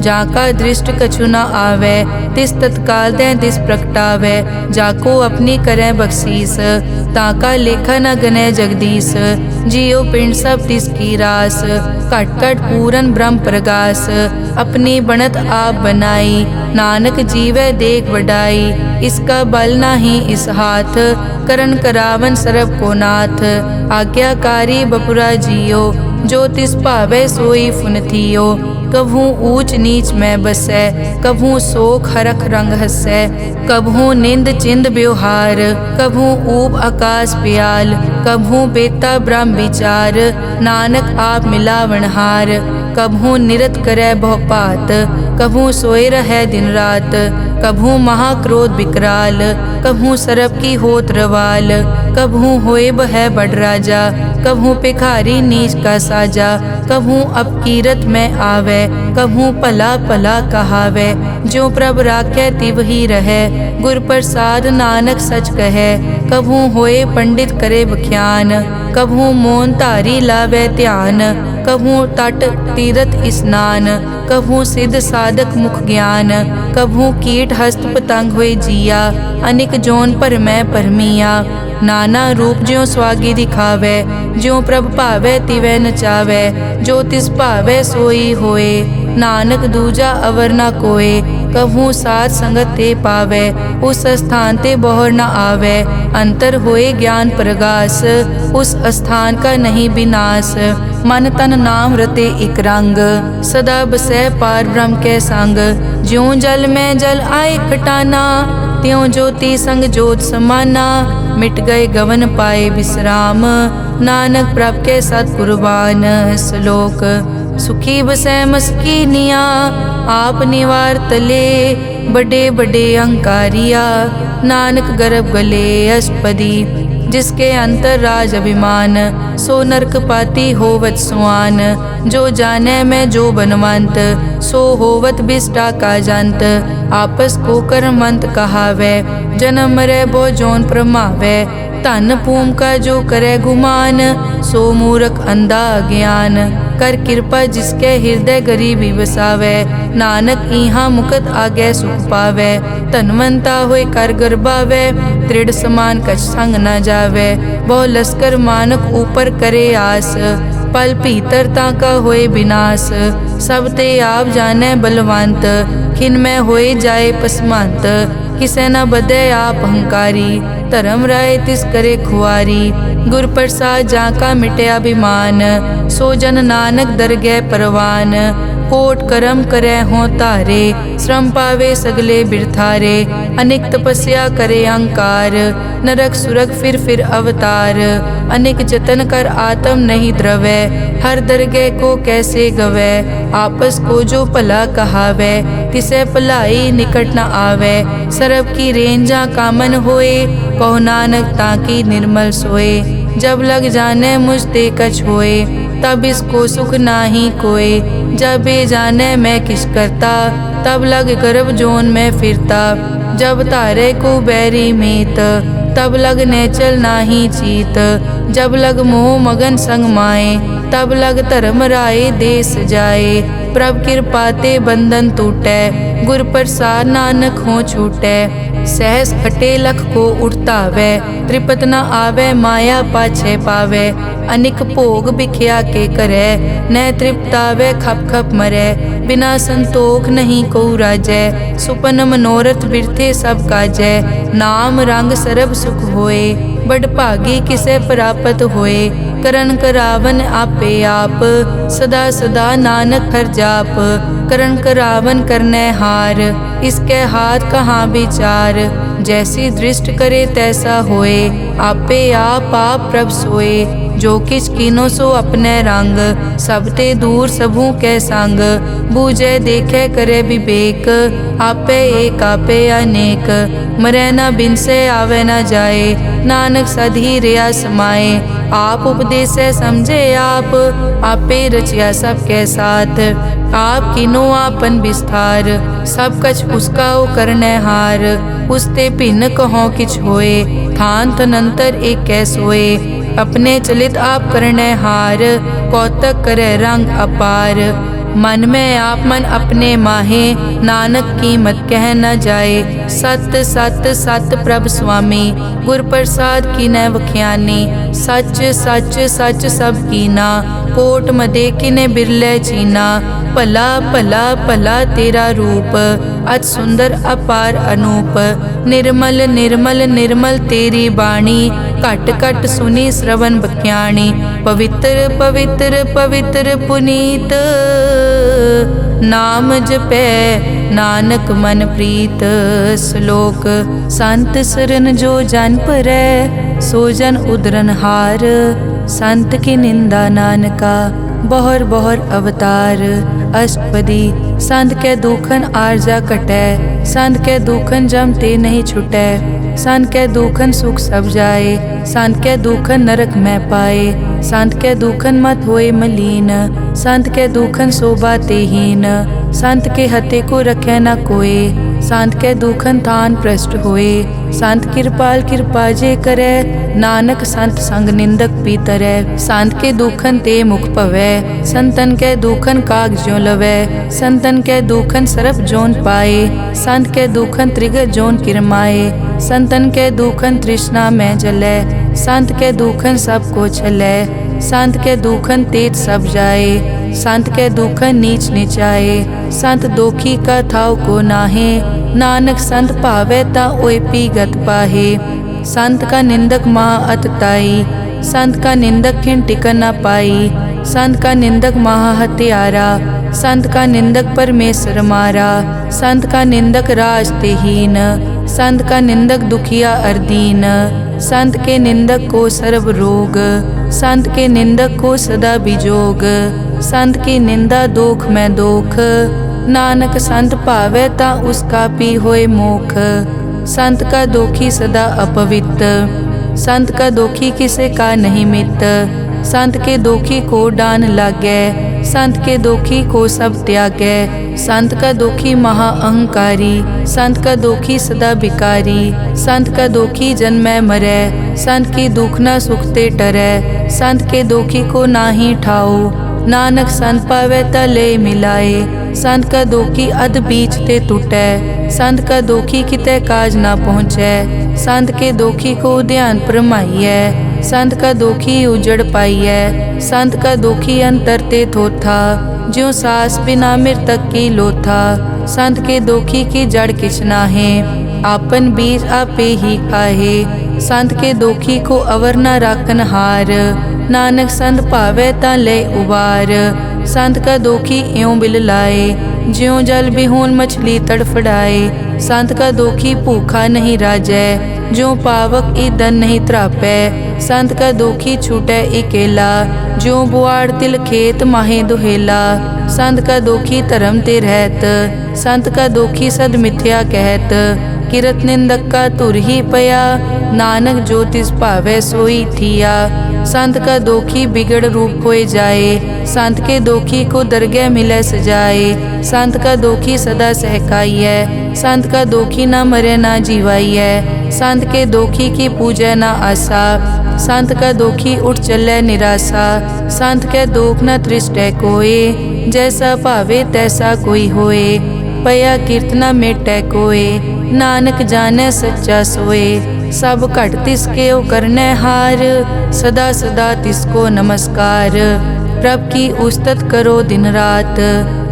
Speaker 1: जाका दृष्ट कछु न आवे, तिस तत्काल तै तिस प्रगटावै। जाको अपनी करै बख्शीस, ताका लेखा न गनै जगदीश। जियो पिंड सब तिसकी रास, घट घट पूरन ब्रह्म प्रगास। अपनी बनत आप बनाई, नानक जीवै देख वडाई। इसका बल नाही इस हाथ, करन करावन सरब को नाथ। आज्ञाकारी बपुरा जियो, जो तिस भावै सोई फुनथियो। कभू ऊंच नीच में बसै, कभू शोक हरख रंग हसै। कभू निंद चिंद व्यवहार, कभू ऊब आकाश प्याल। कभू बेता ब्रह्म विचार, नानक आप मिलावनहार। कभू निरत करै बहु पात, कभू सोए रहै दिन रात। कभू महाक्रोध विकराल, कभू सरब की होत रवाल। कभू होए बह बड़ राजा, कभू भिखारी नीच का साजा। कभू अपकीरत में आवे, कभू भला भला कहावे। जो प्रभ राखै तिव ही रहै, गुर प्रसाद नानक सच कहै। कभू होए पंडित करे बख्यान, कभू मोन धारी लावे ध्यान। कभू तट तीरथ स्नान, कभू सिद्ध साधक मुख ज्ञान। कभू कीट हस्त पतंग होए जिया, अनिक जोन पर मैं परमिया। नाना रूप ज्यों स्वागी दिखावे, ज्यों प्रभ भावै तिवै नचावै। जो तिस भावै सोई होए, नानक दूजा अवर ना कोए। कभू साथ संगत ते पावै, उस स्थान ते बहुर न आवै। अंतर होए ज्ञान प्रगास, उस स्थान का नहीं विनाश। मन तन नाम रते इक रंग, सदा बसै पार ब्रह्म के संग। ज्यों जल में जल आए खटाना, त्यों ज्योति संग ज्योत समाना। मिट गए गवन पाए विश्राम, नानक प्रभ के सतकुर्बान। श्लोक सुखी बसै मस्कीनिया, आप निवार तले। बड़े बड़े अहंकारिया, नानक गर्भ गले अष्टपदी। जिसके अंतर राज अभिमान, सो नरक पाती होवत सुआन। जो जाने में जो बनवंत, सो होवत बिष्टा का जंत। आपस को कर्मंत कहावै, जन्म मरै बो जोन प्रमावै। धन भूम का जो करे गुमान, सो मूर्ख अंधा ज्ञान। कर कृपा जिसके हृदय गरीबी बसावै, नानक इहाँ मुकत आगे सुख पावै। धनवंता होए कर गर्बावै, दृढ़ समान कछ संग न जावै। बहु लश्कर मानक ऊपर करे आस, पल भीतरता का होए विनाश। सब ते आप जाने बलवंत, खिन में होए जाए पसमंत। किसे न बदे आप अहंकारी, धर्म राय तिस करे खुआरी। गुर प्रसाद जाका मिटे अभिमान, सो जन नानक दरगह परवान। कोट करम करे हों तारे, श्रम पावे सगले बिरथारे। अनेक तपस्या करे अहंकार, नरक सुरग फिर अवतार। अनेक जतन कर आत्म नहीं द्रवै, हर दरगह को कैसे गवै। आपस को जो भला कहावै, तिसे भलाई निकट न आवै। सरब की रेंजा कामन होए, कहो नानक ताकि निर्मल सोए। जब लग जाने मुझ ते कछ होए, तब इसको सुख नाही कोय। जब ये जाने मैं किस करता, तब लग गर्भ जोन में फिरता। जब तारे को बैरी मीत, तब लग नेचल नाही चीत। जब लग मोह मगन संग माए, तब लग धर्म राय देश जाए। प्रभ कृपा ते बंधन टूटै, गुर प्रसाद नानक हो छूटै। सहस खटे लख को उठतावै, त्रिपत न आवे माया पाछे पावे। अनिक भोग बिख्या के करे, न तृप्तावे खप खप मरै। बिना संतोख नहीं को राजै, सुपन मनोरथ बिरथे सब काजै। नाम रंग सरब सुख होए, बड़ भागी किसे प्राप्त होए। करन करावन आपे आप, सदा सदा नानक हर जाप। करन करावन करने हार, इसके हाथ कहाँ विचार। जैसी दृष्ट करे तैसा होए, आपे आप प्रभ सोए। जो किछ कीनो सो अपने रंग, सब ते दूर सबू के संग। बूझे देखे करे विवेक, आपे एक आपे अनेक। मरै न बिन से आवे न जाए, नानक सधी रिया समाए। आप उपदेश समझे आप, आपे रचिया सबके साथ। आप किनो आपन विस्तार, सब कछ उसका ओ करने हार। उसते भिन्न कहो किछ होए, थान तनंतर एक कै सोए। अपने चलित आप करने हार, कौतक करे रंग अपार। मन में आप मन अपने माहे, नानक कीमत कह न जाए। सत सत सत प्रभ स्वामी, गुर प्रसाद की न वख्यानी। सच सच सच सब कीना, कोट मदे किने बिरले चीना। भला भला भला तेरा रूप, अति सुंदर अपार अनूप। निर्मल निर्मल निर्मल तेरी बाणी, घट घट सुनी श्रवण बख्याणी। पवित्र पवित्र पवित्र पुनीत, नाम जपै नानक मन प्रीत। श्लोक संत सरन जो जन परै, सो जन उदरन हार। संत की निंदा नानका, बहुर बहुर अवतार। अष्टपदी संत के दुखन आरजा कटै, संत के दुखन जम ते नहीं छुटै। संत के दुखन सुख सब जाए, संत के दुखन नरक में पाए। संत के दुखन मत होए मलीन, संत के दुखन शोभा ते हीन। संत के हते को रखे न कोय, संत के दुखन थान भ्रष्ट होए। संत कृपाल कृपा जे करे, नानक संत संग निंदक भी तरै। संत के दुखन ते मुख पवै, संतन के दुखन काग ज्यों लवै। संतन के दुखन सरप जोन पाए, संत के दुखन त्रिगत जोन किरमाए। संतन के दुखन तृष्णा में जलै, संत के दुखन सबको छलै। संत के दुखन तेज सब जाए, संत के दुखन नीच निचाए। संत दोखी का थाव को नाहे, नानक संत भावे ता ओए पी गत पाहे। संत का निंदक महा अतताई, संत का निंदक खिन टिकन न पाई। संत का निंदक महा हत्यारा, संत का निंदक परमेश्वर मारा। संत का निंदक राजतेहीन, संत का निंदक दुखिया अर्दीन। संत के निंदक को सर्व रोग, संत के निंदक को सदा बिजोग। संत की निंदा दोख में दोख, नानक संत भावे ता उसका पी होए मोख। संत का दोखी सदा अपवित्र, संत का दोखी किसे का नहीं मित। संत के दोखी को डान लागे, संत के दोखी को सब त्यागे। संत का दोखी महा अहंकारी, संत का दोखी सदा बिकारी। संत का दोखी जन्मै मरै, संत की दुख न सुखते टरै। संत के दोखी को नाही ठाओ, नानक संत पावे ता ले मिलाए। संत का दोखी अध बीच ते टूटै, संत का दोखी किते काज ना पहुँचै। संत के दोखी को ध्यान परमाइयै, संत का दोखी उजड़ पाइयै। संत का दोखी अंतर ते थोथा, ज्यों सास बिना मृतक की लोथा। संत के दोखी की जड़ किछ नाहे, आपन बीज आपे ही खाहे। संत के दोखी को अवर न राखन हार, नानक संत भावे ता ले उबार। संत का दोखी इयों बिल लाए, ज्यों जल बिहून मछली तड़फड़ाए। संत का दोखी भूखा नहीं राजै, ज्यों पावक ईंधन नहीं त्रापै। संत का दोखी छूटै इकेला, ज्यों बुआड़ तिल खेत माहे दुहेला। संत का दोखी धर्म ते रहत, संत का दोखी सद मिथ्या कहत। किरत निंदक का तुर ही पया, नानक जो तिस भावै सोई थिया। संत का दोखी बिगड़ रूप होए जाए, संत के दोखी को दरगह मिले सजाए। संत का दोखी सदा सहकाइयै, संत का दोखी ना मरे ना जीवाइयै। संत के दोखी की पूजै ना आसा, संत का दोखी उठ चलै निराशा। संत के दोख न तृष्टै कोय, जैसा भावे तैसा कोई होए। पया कीर्तना मेटै कोय, नानक जाने सच्चा सोए। सब घट तिसके ओ करनै हार, सदा सदा तिसको नमस्कार। प्रभ की उस्तत करो दिन रात,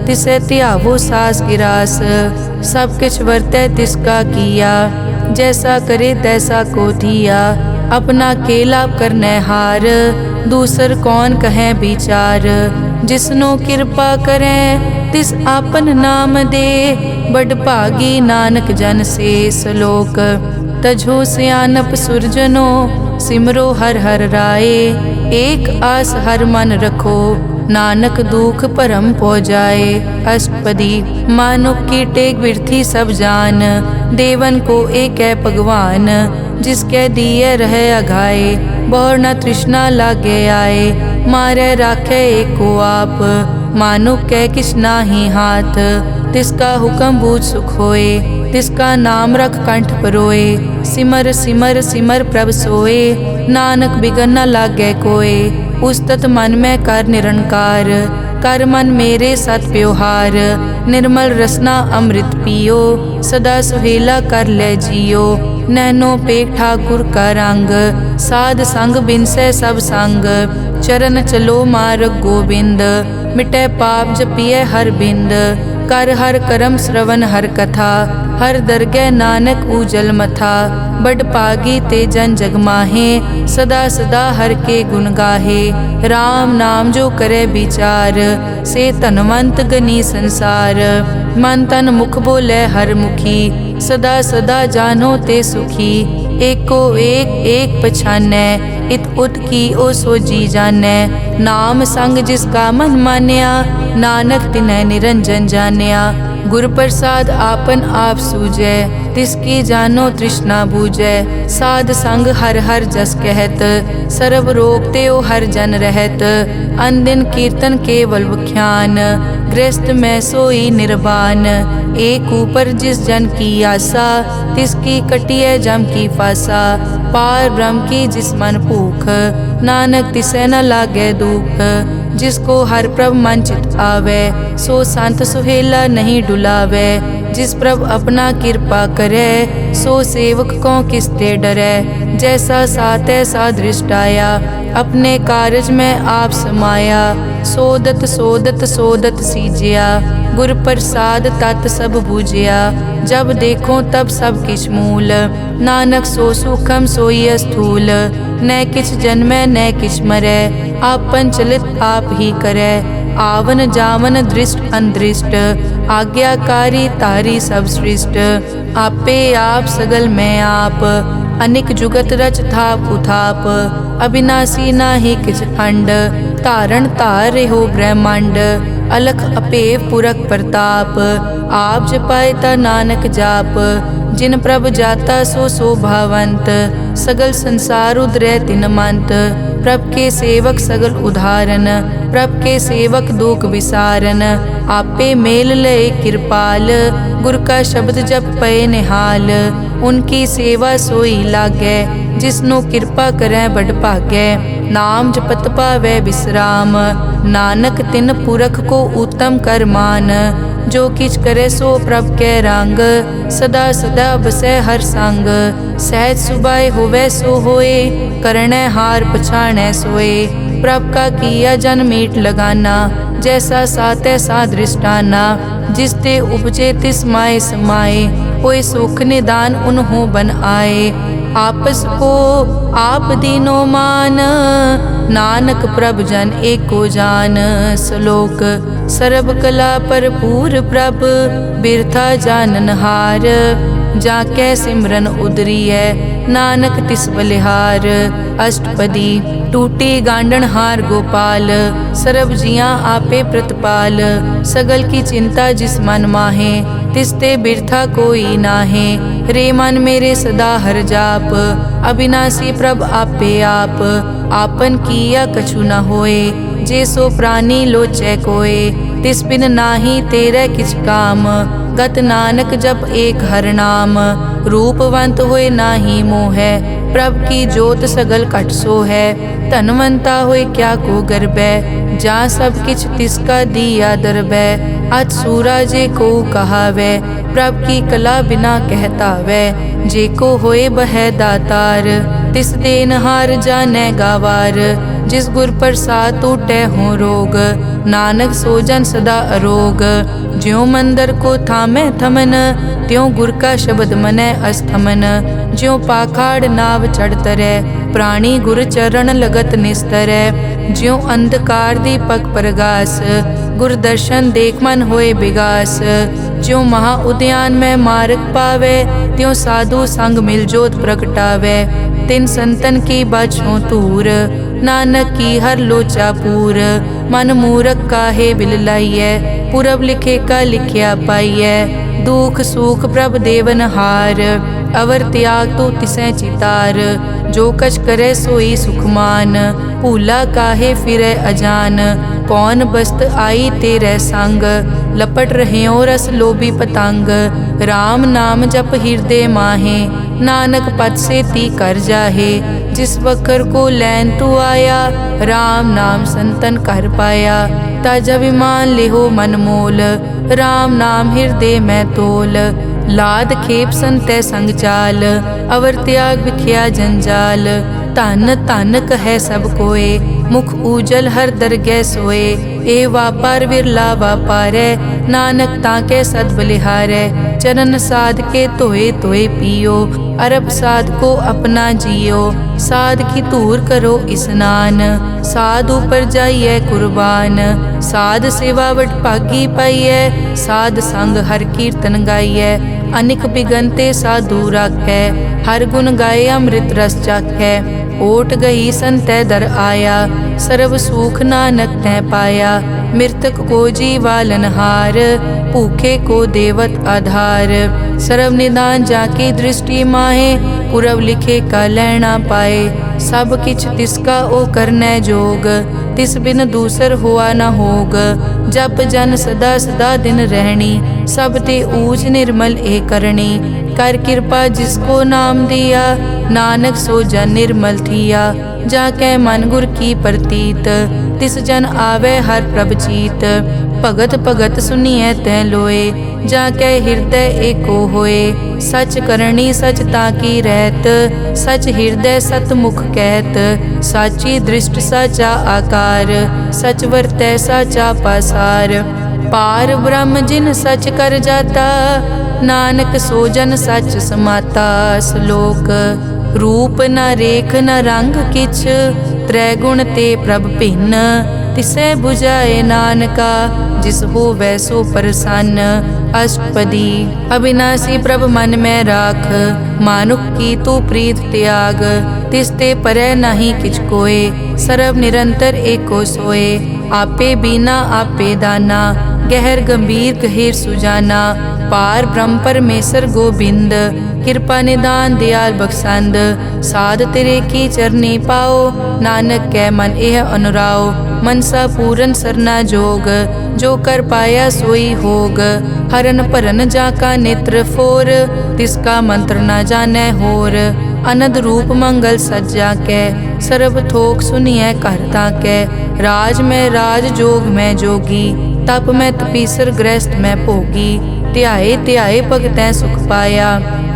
Speaker 1: तिसे त्यावो सास गिरास। सब किछ वर्तै तिसका किया, जैसा करे तैसा को दिया। अपना केला करनै हार, दूसर कौन कहें विचार। जिसनो कृपा करें तिस आपन नाम दे, बड़ भागी नानक जन से सलोक। तजो सियानप सुरजनो, सिमरो हर हर राए। एक आस हर मन रखो, नानक दुख भरम पो जाए। अष्टपदी मानुक की टेक बिरथी सब जान, देवन को एक है भगवान। जिसके दिए रहे अघाए, बहुर न तृष्णा लागे आए। मारे राखे एको आप, मानुक कै किछ नाही हाथ। तिसका हुक्म बूझ सुख होए, तिसका नाम रख कंठ परोए। सिमर सिमर सिमर प्रभ सोए, नानक बिगन न लागे कोय। उस्तत मन में कर निरंकार, कर मन मेरे सत व्यवहार। निर्मल रसना अमृत पियो, सदा सुहेला कर ले जियो। नैनो पेख ठाकुर का रंग, साध संग बिनसे सब संग। चरण चलो मार्ग गोविंद, मिटे पाप जपिए हर बिंद। कर हर करम श्रवण हर कथा, हर दरगह नानक उजल मथा। बड़ पागी ते जन जग माहे, सदा सदा हर के गुण गाहे। राम नाम जो करे विचार, से धनवंत गनी संसार। मन तन मुख बोले हर मुखी, सदा सदा जानो ते सुखी। एको एक एक पछानै, इत उत की ओ सोजी जानै। नाम संग जिसका मन मान्या, नानक तिन्है निरंजन जान्या। गुर प्रसाद आपन आप सूझै, तिसकी जानो तृष्णा बूझै। साध संग हर हर जस कहत, सर्व रोग त्यो हर जन रहत। अनदिन कीर्तन केवल बख्यान, गृहस्थ में सोई निर्वाण। एक ऊपर जिस जन की आशा, तिसकी कटिए जम की फासा। पार ब्रह्म की जिस मन भूख, नानक तिसे न लागे दुख। जिसको हर प्रभ मन चित आवे, सो संत सुहेला नहीं डुलावे। जिस प्रभ अपना कृपा करे, सो सेवक को किसते डरे। जैसा सात ऐसा दृष्ट आया, अपने कारज में आप समाया। सोदत सोदत सोदत सीजिया, गुर प्रसाद तत् सब बूझिया। जब देखो तब सब किछ मूल, नानक सो सुखम सोई स्थूल। न किछ जन्मै न किछ मरै, आपन चलित आप ही करे। आवन जावन दृष्ट अनदृष्ट, आज्ञाकारी तारी सब सृष्ट। आपे आप सगल में आप, अनिक जुगत रच थाप उथाप। अविनाशी नाहि किछ खंड, तारण तार रहो ब्रह्मांड। अलख अपेव पुरख प्रताप, आप जपाए ता नानक जाप। जिन प्रभ जाता सो शोभावंत, सगल संसार उदरै तिन मंत। प्रभ के सेवक सगल उदाहरण, प्रभ के सेवक दुख विसारन। आपे मेल लय कृपाल, गुर का शब्द जप पए निहाल। उनकी सेवा सोई लागै, जिसनो कृपा करै बड़ भागै। नाम जपत पावै विश्राम, नानक तिन पुरख को उत्तम कर मान। जो किछ करे सो प्रभ कै रंग, सदा सदा बसै हर संग। सहज सुभाए होवै सो होए, करणै हार पछाणै सोए। प्रभ का किया जन मीट लगाना, जैसा सात ऐसा दृष्टाना। जिस ते उपजे तिस माए समाए, कोई सुख निदान उन्हों बन आए। आपस को आप दीनो मान, नानक प्रभ जन एको जान। श्लोक सर्ब कला भरपूर प्रभ, बिरथा जानन हार। जाकै सिमरन उदरियै, नानक तिस बलिहार। अष्टपदी टूटी गांडन हार गोपाल, सर्ब जियां आपे प्रतिपाल। सगल की चिंता जिस मन माहे, तिसते बिरथा कोई नाहे। रे मन मेरे सदा हर जाप, अविनाशी प्रभ आपे आप। आपन किया कछु न होए, जे सो प्राणी लोचै कोय। तिस बिन नाही तेरे किछ काम, गत नानक जप एक हर नाम। रूपवंत होए नाही मोहै, प्रभ की जोत सगल कट सो है। धनवंता होए क्या को गर्बै, जा सब किछ तिसका दिया दरबै। अत सूरा जे को कहावै, प्रभ की कला बिना कहता वै। जे को होए बह दातार, तिस देनहार जानै गावार। जिस गुर प्रसाद टूटै हो रोग, नानक सो जन सदा अरोग। ज्यों मंदिर को थामै थमन, त्यों गुर का शब्द मनै अस्थमन। ज्यों पाखाड़ नाव चढ़ तरै, प्राणी गुर चरण लगत निस्तरै। ज्यों अंधकार दीपक प्रगास, गुर दर्शन देख मन होए विगास। ज्यों महा उद्यान में मार्ग पावे, त्यों साधु संग मिल जोत प्रगटावे। तिन संतन की बाछों तूर, नानक की हर लोचा पूर। मन मूरख काहे बिल लाइयै, पुरब लिखे का लिखिया पाइयै। दुख सुख प्रभ देवन हार, अवर त्याग तो तिसै चितार। जो कछ करे सोई सुखमान, भूला काहे फिरै अजान। कौन बस्त आई तेरे संग, लपट रहे रस लोभी पतंग। राम नाम जप हृदय माहे, नानक पद से ती कर जाहे। जिस वखर को लैन तू आया, राम नाम संतन कर पाया। तज अभिमान लेहो मन मोल, राम नाम हृदय में तोल। लाद खेप संतै संग चाल, अवर त्याग बिख्या जंजाल। धन धन कहे सब कोय, मुख उजल हर दरगह सोए। ए वापार विरला वापारै, नानक ताके सद बलिहारै। चरण साध के धोए धोए पियो, अरब साध को अपना जियो। साध की धूर करो स्नान, साध ऊपर जाइए कुर्बान। साध सेवा वट भागी पाइयै, साध संग हर कीर्तन गाइयै। अनिक बिगनते साधु राखै, हर गुण गाए अमृत रस चाखै। ओट गई संतै दर आया, सर्व सुख नानक तै पाया। मृतक को जीवालन हार, भूखे को देवत आधार। सर्व निदान जाकी दृष्टि माहे, पुरब लिखे का लैना पाए। सब किछ तिसका ओ करनै जोग, तिस बिन दूसर हुआ न होग। जप जन सदा सदा दिन रहनी, सब ते ऊच निर्मल ए करनी। कर कृपा जिसको नाम दिया, नानक सो जन निर्मल थिया। जाकै मन गुर की प्रतीत, तिस जन आवे हर प्रभ चीत। भगत भगत सुनिए तै लोए, जाके हृदय एको होए। सच करनी सच ताकी रहत, सच हृदय सतमुख कहत। साची दृष्ट साचा आकार, सच वरतै साचा पासार। पार ब्रह्म जिन सच कर जाता, नानक सो जन सच समाता। श्लोक रूप न रेख न रंग किछ, त्रैगुण ते प्रभ भिन्न। तिसै बुझाए नानका, जिस हो वैसो प्रसन्न। अष्टपदी अविनाशी प्रभ मन में राख, मानुख की तू प्रीत त्याग। तिसते परै नहीं किछ कोय, सर्व निरंतर एको सोए। आपे बीना आपे दाना, गहर गंभीर गहीर सुजाना। पार ब्रह्म परमेश्वर गोबिंद, कृपा निदान दयाल बख्शंद। साध तेरे की चरनी पाओ, नानक कै मन एह अनुराओ। मनसा पूरन सरना जोग, जो कर पाया सोई होग। हरन भरन जाका नेत्र फोर, तिसका मंत्र न जानै होर। अनद रूप मंगल सज्जा कै, सर्ब थोक सुनिए करता कै। राज में राज जोग में जोगी, तप में तपीसर गृहस्थ में भोगी। ध्याए ध्याए भगतैं सुख पाया,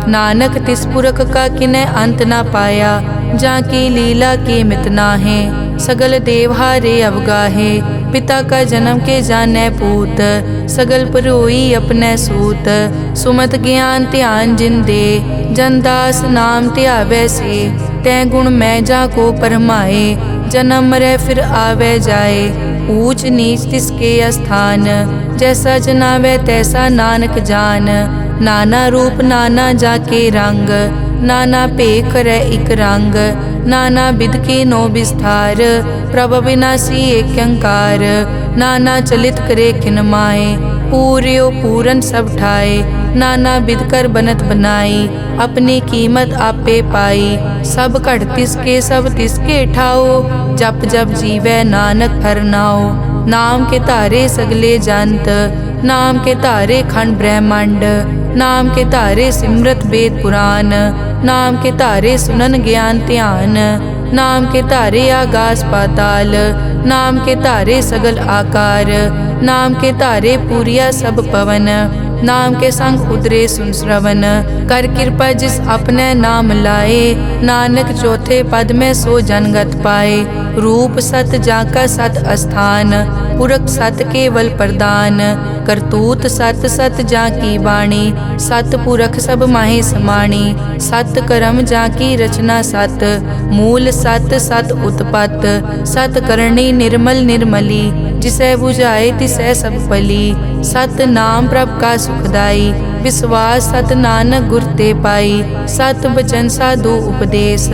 Speaker 1: नानक तिस पुरख का किनै अंत ना पाया। जाकी लीला के मित नाहे, सगल देवहारे अवगाहे। पिता का जन्म के जानै पूत, सगल परोई अपने सूत। सुमत ज्ञान ध्यान जिन दे, जनदास नाम ध्यावै से। तै गुण मैं जाको परमाए, जन्म मरै फिर आवे जाए। ऊंच नीच तिसके अस्थान, जैसा जनावे तैसा नानक जान। नाना रूप नाना जाके रंग, नाना भेख करे इक रंग। नाना बिध के नो विस्तार, प्रभ विनाशी एक अंकार। नाना चलित करे किन माए, पूर्यो पूरन सब ठाए। नाना बिध कर बनत बनाई, अपनी कीमत आपे पाई। सब घट तिसके सब तिसके ठाओ, जप जप जीवै नानक हर नाओ। नाम के तारे सगले जंत, नाम के तारे खंड ब्रह्मांड। नाम के तारे सिमरत वेद पुराण, नाम के तारे सुनन ज्ञान ध्यान। नाम के तारे आकाश पाताल, नाम के तारे सगल आकार। नाम के तारे पूरिया सब पवन, नाम के संग उतरे सुन श्रवण। कर कृपा जिस अपने नाम लाए, नानक चौथे पद में सो जनगत पाए। रूप सत जाका सत अस्थान, पुरख सत केवल प्रदान। करतूत सत सत जाकी वाणी, सत पुरख सब माहे समाणी। सत कर्म जाकी रचना सत, मूल सत सत उत्पत। सत करणी निर्मल निर्मली, जिसै बुझाए तिसै सब फली। सत नाम प्रभ का सुखदाई, विश्वास सत नानक गुर ते पाई। सत बचन साधु उपदेश,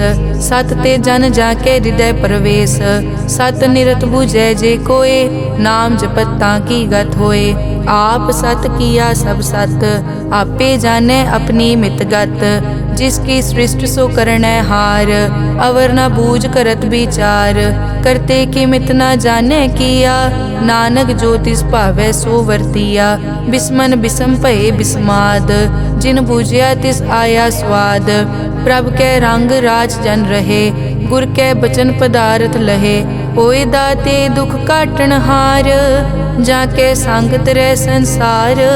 Speaker 1: सत ते जन जाके हृदय प्रवेश। सत निरत बुझै जे कोय, नाम जपत ताकी गत होए। आप सत किया सब सत, आपे जाने अपनी मित गत। जिसकी सृष्टि सो करनै हार, अवर न बूझ करत विचार। करते कि मित न जाने किया, नानक जो तिस भावै सो वर्तिया। बिस्मन बिसम भये बिस्माद, जिन बूझिया तिस आया स्वाद। प्रभ कै रंग राज जन रहे, गुर कै बचन पदारथ लहे। होए दाते दुख काटन हार, जाके संगत रै संसार।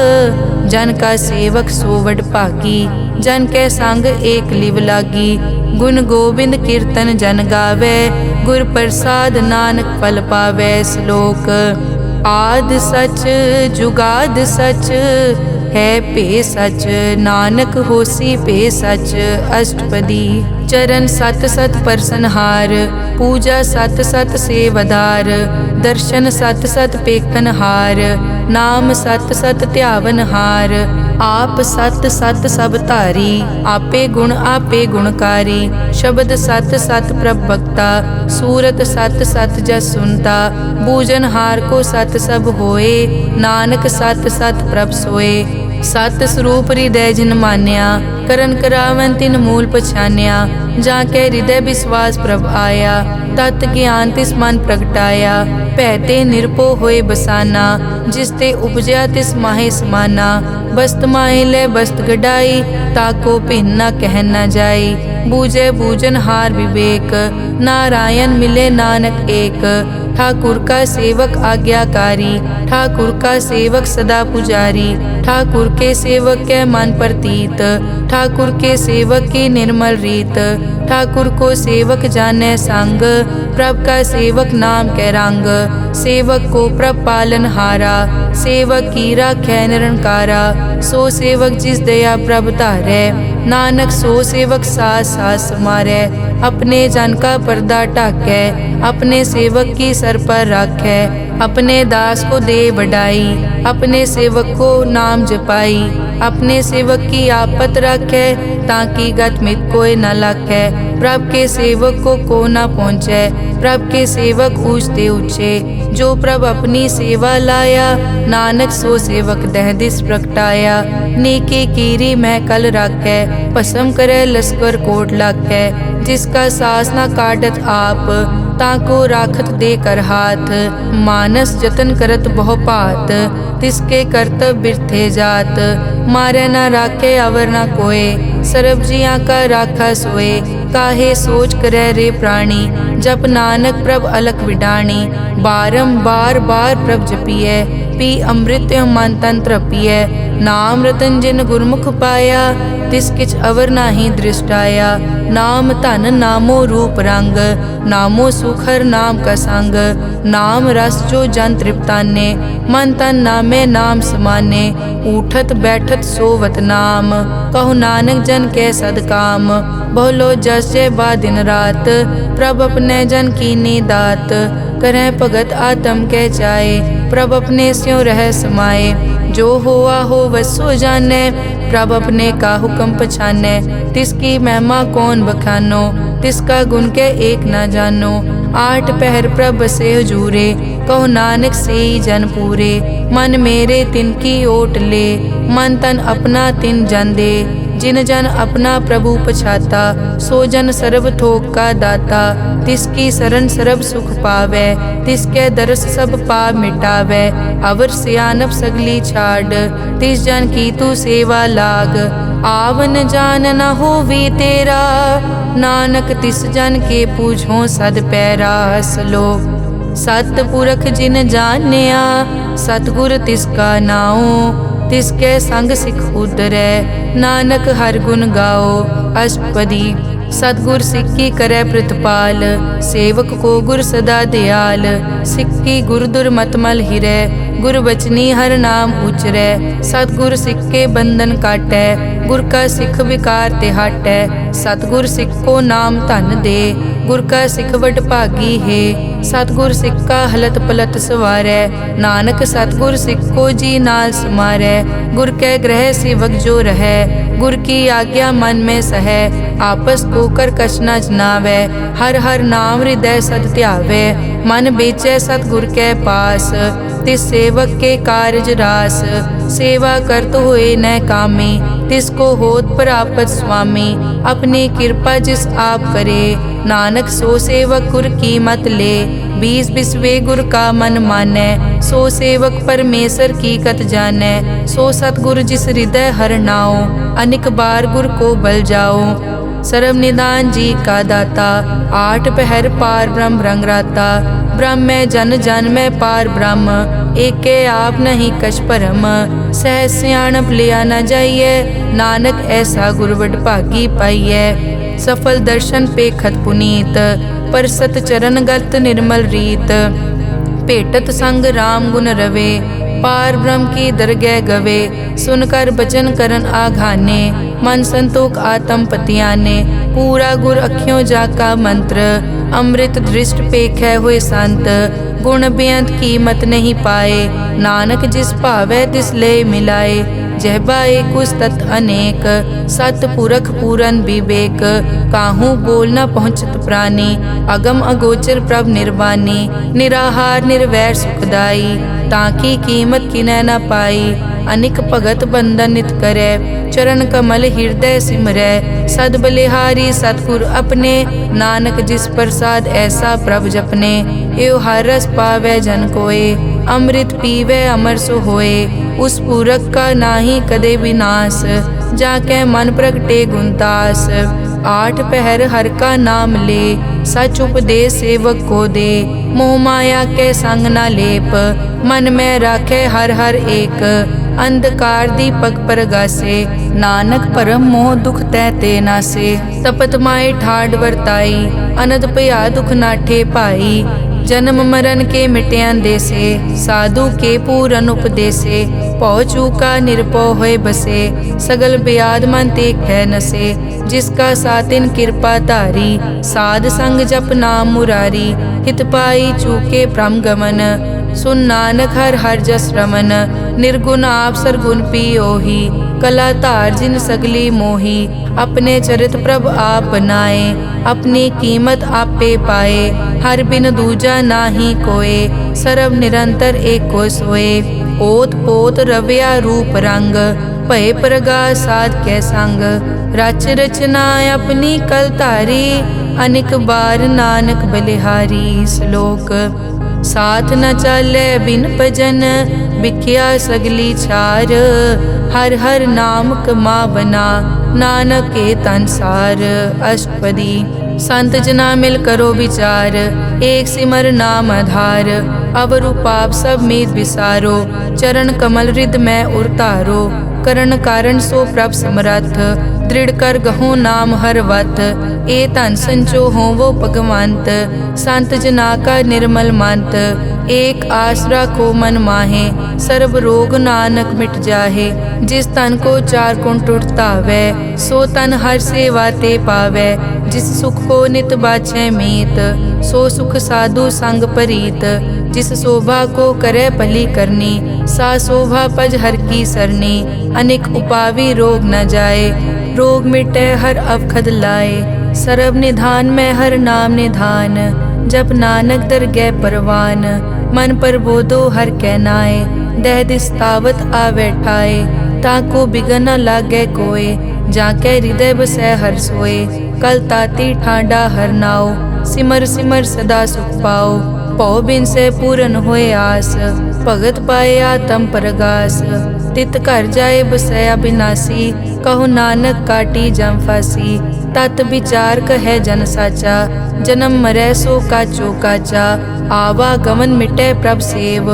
Speaker 1: जन का सेवक सो वड भागी, जन कै संग एक लिव लागी। गुण गोबिंद कीर्तन जन गावे, गुर प्रसाद नानक फल पावे। श्लोक आद सच जुगाद सच, है पे सच नानक होसी पे सच। अष्टपदी चरण सत सत परसनहार, पूजा सत सत सेवदार। दर्शन सत सत पेखनहार, नाम सत सत ध्यावनहार। आप सत सत सब धारी, आपे गुण आपे गुणकारी। शब्द सत सत प्रभ भक्ता, सूरत सत सत जस सुनता। बूझनहार को सत सब होए, नानक सत सत प्रभ सोए। सत स्वरूप हृदय जिन मान्या, करन करावन तिन मूल पछान्या। जाके हृदय विश्वास प्रभ आया, तत् ज्ञान तिस मन प्रगटाया। भैते निरपो होए बसाना, जिसते उपजया तिस माहे समाना। बस्त माहे ले बस्त गडाई, ताको भिन्न न कह न जाई। बूझे बूझन हार विवेक, नारायण मिले नानक एक। ठाकुर का सेवक आज्ञाकारी, ठाकुर का सेवक सदा पुजारी, ठाकुर के सेवक के मन प्रतीत, ठाकुर के सेवक की निर्मल रीत, ठाकुर को सेवक जाने संग, प्रभ का सेवक नाम के रंग, सेवक को प्रभ पालन हारा, सेवक की राखै निरंकारा, सो सेवक जिस दया प्रभ धारै, नानक सो सेवक सास सास समारै, अपने जन का पर्दा ढाकै, अपने सेवक की सर पर राखै, अपने दास को दे बढ़ाई, अपने सेवक को नाम जपाई, अपने सेवक की आपत राखै, ताकि गत मित कोई न लाखै, प्रभ के सेवक को न पहुँचै, प्रभ के सेवक ऊंचते ऊंचे, जो प्रभ अपनी सेवा लाया, नानक सो सेवक दह दिस प्रगटाया, नेके कीरी मैं कल राखै, भस्म करे लश्कर कोट लाखै, जिसका सास न काटत आप, ताको राखत दे कर हाथ, मानस जतन करत बहु पात, तिसके करतब बिरथे जात, मारे न राखे अवर न कोय, सर्ब जियां का राखा सोए, काहे सोच करे रे प्राणी, जप नानक प्रभ अलख विडाणी, बारंबार बार प्रभ जपिए, पी अमृत मन तन तृपिए, नाम रतन जिन गुरमुख पाया, तिस किछ अवर नाही दृष्टाया, नाम धन नामो रूप रंग, नामो सुखर नाम का संग, नाम रस जो जन तृप्ताने, मन तन नामे नाम समाने, उठत बैठत सोवत नाम, कहु नानक जन के सदकाम, बहुलो जस जय बा दिन रात, प्रभ अपने जन की दात, करें भगत आत्म के जाए, प्रभ अपने स्यों रह समाए, जो होआ हो वसो जाने, प्रभ अपने का हुक्म पछाने, तिसकी महिमा कौन बखानो, तिसका गुण के एक न जानो, आठ पहर प्रभ से हजूरे, कहो नानक से जन पूरे, मन मेरे तिनकी ओट ले, मन तन अपना तिन जन दे, जिन जन अपना प्रभु पछाता, सो जन सर्व थोक का दाता, तिसकी शरण सर्व सुख पावे, तिसके दरस सब पाप मिटावे, अवर सियानप सगली छाड़, तिस जन की तू सेवा लाग, आवन जान न होवी तेरा, नानक तिस जन के पूछो सद पैरा, सलोक सतपुरख जिन जानिया, सतगुर तिसका नाओ, तिसके संग सिख उदरै, नानक हर गुण गाओ, अष्टपदी सतगुर सिक्की करे प्रतिपाल, सेवक को गुर सदा दयाल, सिक्की गुर दुर्मतमल हिरै, गुर बचनी हर नाम उचरै, सतगुर सिक्के बंधन काटै, गुर का सिख विकार ते हटै, सतगुर सिख को नाम धन दे, गुर का सिख वड भागी है, सतगुर सिक्का हलत पलत सवारै, नानक सतगुर सिख को जी नाल समारै, गुर के ग्रह सेवक जो रहै, गुर की आज्ञा मन में सहै, आपस को कर कछ न जनावै, हर हर नाम हृदय सद ध्यावै, मन बेचै सतगुर के पास, तिस सेवक के कारज रास, सेवा करत होए न कामी, तिसको होत प्रापत स्वामी, अपनी कृपा जिस आप करे, नानक सो सेवक गुर की मत ले, बीस बिसवे गुर का मन मानै, सो सेवक परमेश्वर की कत जानै, सो सतगुर जिस हृदय हर नाओ, अनिक बार गुर को बल जाओ, सर्व निदान जी का दाता, आठ पहर पार ब्रह्म रंग राता, ब्रह्म में जन जन में पार ब्रह्म, एके आप नहीं कछ परम, सह सियाणप लिया न जाइए, नानक ऐसा गुरवड भागी पाइए, सफल दर्शन पे खत पुनीत, परसत चरण गत निर्मल रीत, भेटत संग राम गुण रवे, पार ब्रह्म की दरगह गवे, सुनकर बचन करन आघाने, मन संतोख आत्म पतियाने, पूरा गुर अखियों जाका मंत्र, अमृत दृष्ट पेखै हुए संत, गुण बेअंत कीमत नहीं पाए, नानक जिस भावै तिस ले मिलाए, जहबा एक उस तत् अनेक, सतपुरख पूरन विवेक, काहू बोल न पहुँचत प्राणी, अगम अगोचर प्रभ निर्वाणी, निराहार निर्वैर सुखदाई, ताकी कीमत किनै न पाई, अनिक भगत बंदन नित करै, चरण कमल हृदय सिमरै, सद बलिहारी सतगुर अपने, नानक जिस प्रसाद ऐसा प्रभ जपने, एव हर रस पावै जन कोय, अमृत पीवै अमर सो होए, उस पूरक का नाही कदे विनाश, जाके मन प्रगटे गुणतास, आठ पहर हर का नाम ले, सच उपदेश सेवक को दे, मोह माया के संग न लेप, मन में राखे हर हर एक। अंधकार दीपक परगासे, नानक परम मोह दुख तै ते नासे। तपत माए ठाड वर्ताई, अनद भया दुख नाठे पाई। जन्म मरण के मिट्यां देसे, साधु के पूरन उपदेसे। पौ चूका निरपौ होए बसे, सगल ब्याद मन ते कै नसे। जिसका सातिन कृपा धारी, साध संग जप नाम मुरारी। हित पाई चूके भ्रम गमन, सुन नानक हर हर जस रमन। निर्गुण आप सरगुण पियोही, कला धार जिन सगली मोही। अपने चरित प्रभ आप बनाए, अपनी कीमत आपे पाए। हर बिन दूजा नाहि कोय, सर्व निरंतर एको सोए। ओत पोत रव्या रूप रंग, भय प्रगास साध कै संग। रच रचना अपनी कल धारी, अनेक बार नानक बलिहारी। श्लोक साथ न चाले बिन भजन, बिख्या सगली छार। हर हर नाम कमावना, नानक के तनसार। अष्टपदी संत जना मिल करो विचार, एक सिमर नाम आधार। अवरु पाप सब मीत विसारो, चरण कमल रिद में उरतारो। करण कारण सो प्रभ समरथ, दृढ़ कर गहो नाम हर वत। ए धन संचो हो वो भगवंत, संत जना का निर्मल मंत। एक आसरा को मन माहे, सर्व रोग नानक मिट जाहे। जिस तन को चार गुण टूटता वै, सो तन हर सेवा ते पावै। जिस सुख को नित बाछै मीत, सो सुख साधु संग परीत। जिस शोभा को करे भली करनी, सा शोभा पज हर की सरनी। अनेक उपावी रोग न जाए, रोग मिटे हर अवखद लाए। सर्व निधान में हर नाम निधान, जप नानक दरगह परवान। मन पर बोधो हर कै नाए, दह दिस तावत आवे ठाए। ताको बिगन न लागे कोय, जाके हृदय बसै हर सोए। कल ताती ठांडा हर नाओ, सिमर सिमर सदा सुख पाओ। पौ बिन से पूरन होए आस, भगत पाए आत्म परगास। तित घर जाए बसया बिनासी, कहो नानक काटी जम फासी। तत विचार कहे जन साचा, जन्म मरै सो काचो काचा। आवागमन मिटे प्रभ सेव,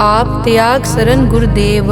Speaker 1: आप त्याग शरण गुरुदेव।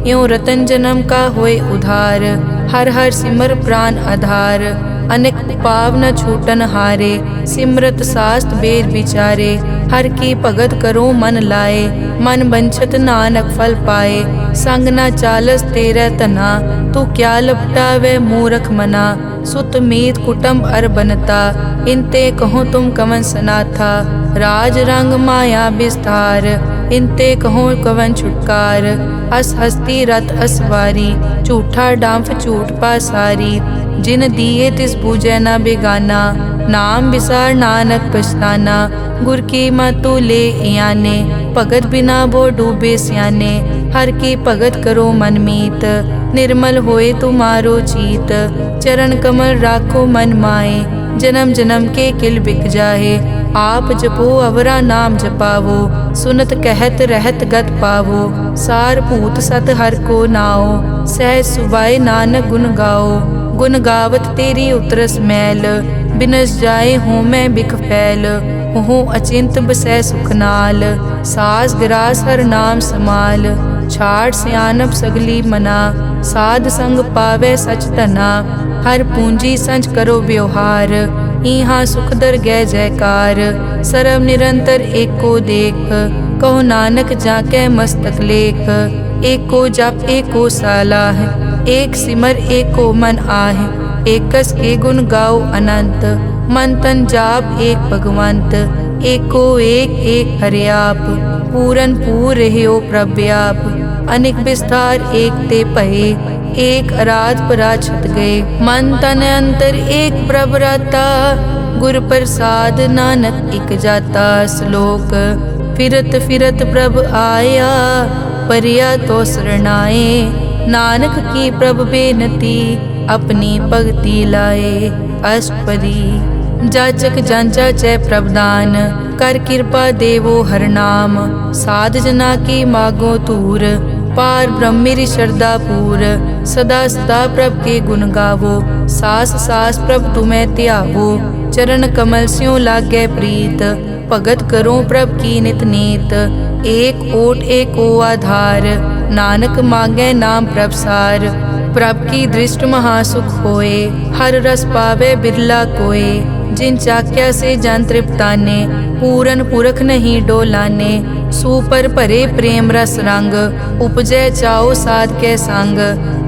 Speaker 1: यों रतन जन्म का होए उधार, हर हर सिमर प्राण आधार। अनेक पाव न छूटन हारे, सिमरत शास्त्र वेद विचारे। हर की भगत करो मन लाए, मन बंछत नानक फल पाए। संग न चालस तेरे तना, तू क्या लपटावे मूरख मना। सुत मीत कुटुम्ब अर बनता, इनते कहो तुम कवन सनाथा। राज रंग माया विस्तार, इनते कहो कवन छुटकार। अस हस्ती रत असवारी, झूठा डांफ झूठ पासारी। जिन दिए तिस पूजै न बेगाना, नाम विसार नानक पछताना। गुर की मतु ले याने, भगत बिना वो डूबे स्याने। हर की भगत करो मन मीत, निर्मल होए तुम्हारो चीत। चरण कमल राखो मन माए, जन्म जन्म के किल बिक जाहे। आप जपो अवरा नाम जपावो, सुनत कहत रहत गत पावो। सार भूत सत हर को नाओ, सहज सुबाए नानक गुन गाओ। गुन गावत तेरी उतरस मैल, बिनस जाए हूँ मैं बिख फैल। हूँ अचिंत बसै सुख नाल, सास ग्रास हर नाम समाल। छाड़ सियानप सगली मना, साध संग पावे सच तना। हर पूंजी संच करो व्यवहार, इहाँ सुख दर गै जयकार। सर्व निरंतर एको देख, कहो नानक जाके मस्तक लेख। एको जप एको सालाह, एक सिमर एको मन आह। एकस के गुण गाओ अनंत, मन तन जाप एक भगवंत। एको एक एक हरियाप, पूरन पूर रहियो प्रव्याप। अनेक विस्तार एक ते पहे, एक अराध पराछत गए। मन तन अंतर एक प्रभ राता, गुर प्रसाद नानक इक जाता। श्लोक फिरत फिरत प्रभ आया, परिया तो शरणाए। नानक की प्रभ बेनती, अपनी भगति लाए। अष्टपदी जाचक जांचा चै प्रभदान, कर कृपा देवो हर नाम। साध जना की मागो तूर, पार ब्रह्मेरी श्रद्धा पूर। सदा सदा प्रभ के गुण गावो, सास सास प्रभ तुम्हें त्यावो। चरण कमल स्यों लागे प्रीत, भगत करो प्रभ की नित नीत। एक ओट एको आधार, नानक मांगे नाम प्रभ सार। प्रभ की दृष्ट महासुख होए, हर रस पावे बिरला कोय। जिन चाक्या से जन तृप्ताने, पूरन पुरख नहीं डोलाने। सुपर भरे प्रेम रस रंग, उपजै चाओ साध के संग।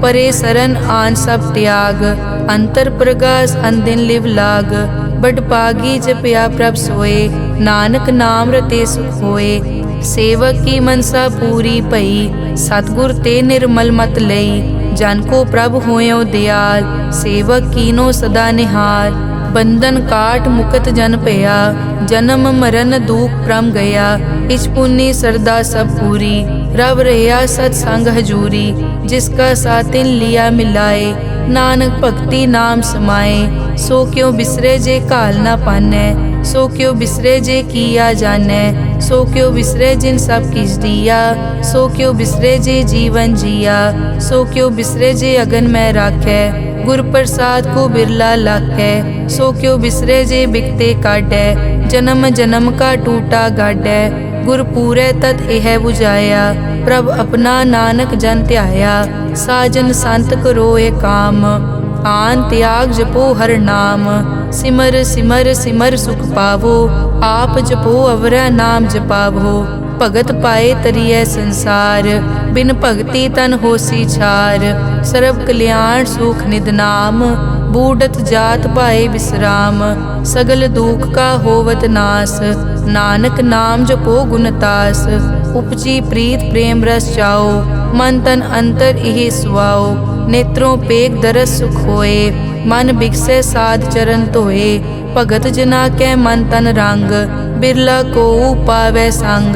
Speaker 1: परे सरन आन सब त्याग, अंतर प्रगास अनदिन लिव लाग। बड़ पागी जपया प्रभ सोए, नानक नाम रते सुख होए। सेवक की मनसा पूरी पई, सतगुर ते निर्मल मत लई। जन को प्रभ होयो दयाल, सेवक कीनो सदा निहाल। बंधन काट मुकत जन पया, जन्म मरण दुख प्रम गया। इच पुन्नी सरदा सब पूरी, रव रहा सत्संग हजूरी। जिसका सातिन लिया मिलाए, नानक भक्ति नाम समाए। सो क्यों बिसरे जे काल ना पानै, सो क्यों बिसरे जे किया जानै। सो क्यों बिसरे जिन सब किस दिया, सो क्यों बिसरे जे जीवन जिया। सो क्यों बिसरे जे अगन में राखै, गुर प्रसाद को बिरला लाखै। सो क्यों बिसरे जे बिकते काटै, जन्म जन्म का टूटा गाडै। गुर पूरे तत एह बुझाया, प्रभ अपना नानक जन ध्याया। साजन संत करो ए काम, आन त्याग जपो हर नाम। सिमर सिमर सिमर सुख पावो, आप जपो अवरा नाम जपावो। भगत पाए तरिए संसार, बिन भगति तन होसी छार। सर्व कल्याण सुख निध नाम, बूढ़त जात पाए विश्राम। सगल दुख का होवत नास, नानक नाम जपो गुणतास। उपजी प्रीत प्रेम रस चाओ, मन तन अंतर इहि सुआओ। नेत्रों पेग दरस सुख होए, मन बिकसे साध चरण धोए। भगत जना के मन तन रंग, बिरला को पावै संग।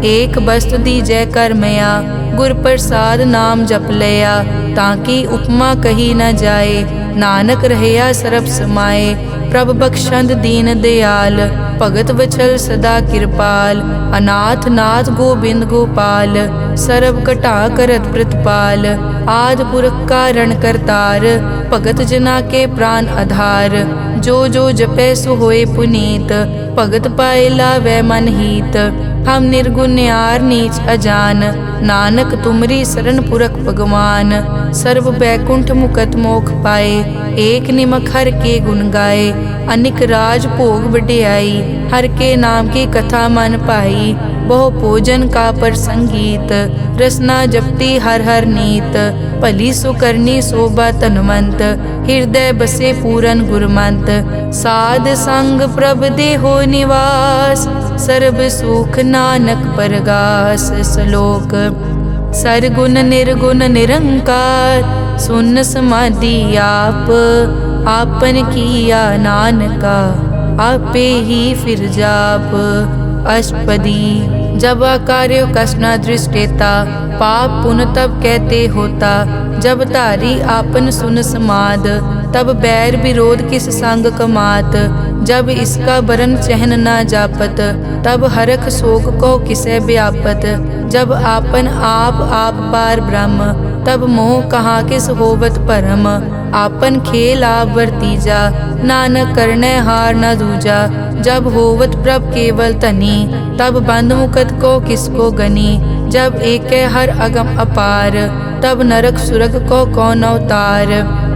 Speaker 1: एक बस्त दीजै कर मया, गुर प्रसाद नाम जप लया। ताकि उपमा कही न जाए, नानक रहया सरब समाए। प्रभ बख्शंद दीन दयाल, भगत वचल सदा कृपाल। अनाथ नाथ गोबिंद गोपाल, सरब कटा करत प्रतिपाल। आद पुरख कारण करतार, भगत जना के प्राण आधार। जो जो जपै सो होए पुनीत, भगत पाए लावै मन हीत। हम निर्गुण न्यार नीच अजान, नानक तुमरी शरण पुरख भगवान। सर्व बैकुंठ मुकत मोख पाए, एक निमक हर के गुण गाए। अनिक राज भोग बढ़ियाई, हर के नाम की कथा मन पाई। बहु भोजन का पर संगीत, रसना जपती हर हर नीत। भली सुकरनी शोभा तनवंत, हृदय बसे पूरन गुरमंत। साध संग प्रभ देहो निवास, सर्ब सुख नानक परगास। श्लोक सरगुण निर्गुण निरंकार, सुन समाधि आप। आपन किया नानका, आपे ही फिर जाप। अष्टपदी जब कार्यो कष्ट दृष्टेता, पाप पुण्य तब कहते होता। जब धारी आपन सुन समाद, तब बैर विरोध किस संग कमात। जब इसका बरन चहन न जापत, तब हरख शोक को किसे व्यापत। जब आपन आप पार ब्रह्म, तब मोह कहाँ किस होवत परम। आपन खेल आप वर्तीजा, नानक करने हार न दूजा। जब होवत प्रभ केवल तनी, तब बंद मुकत को किसको गनी। जब एक हर अगम अपार, तब नरक सुरग को कौन अवतार।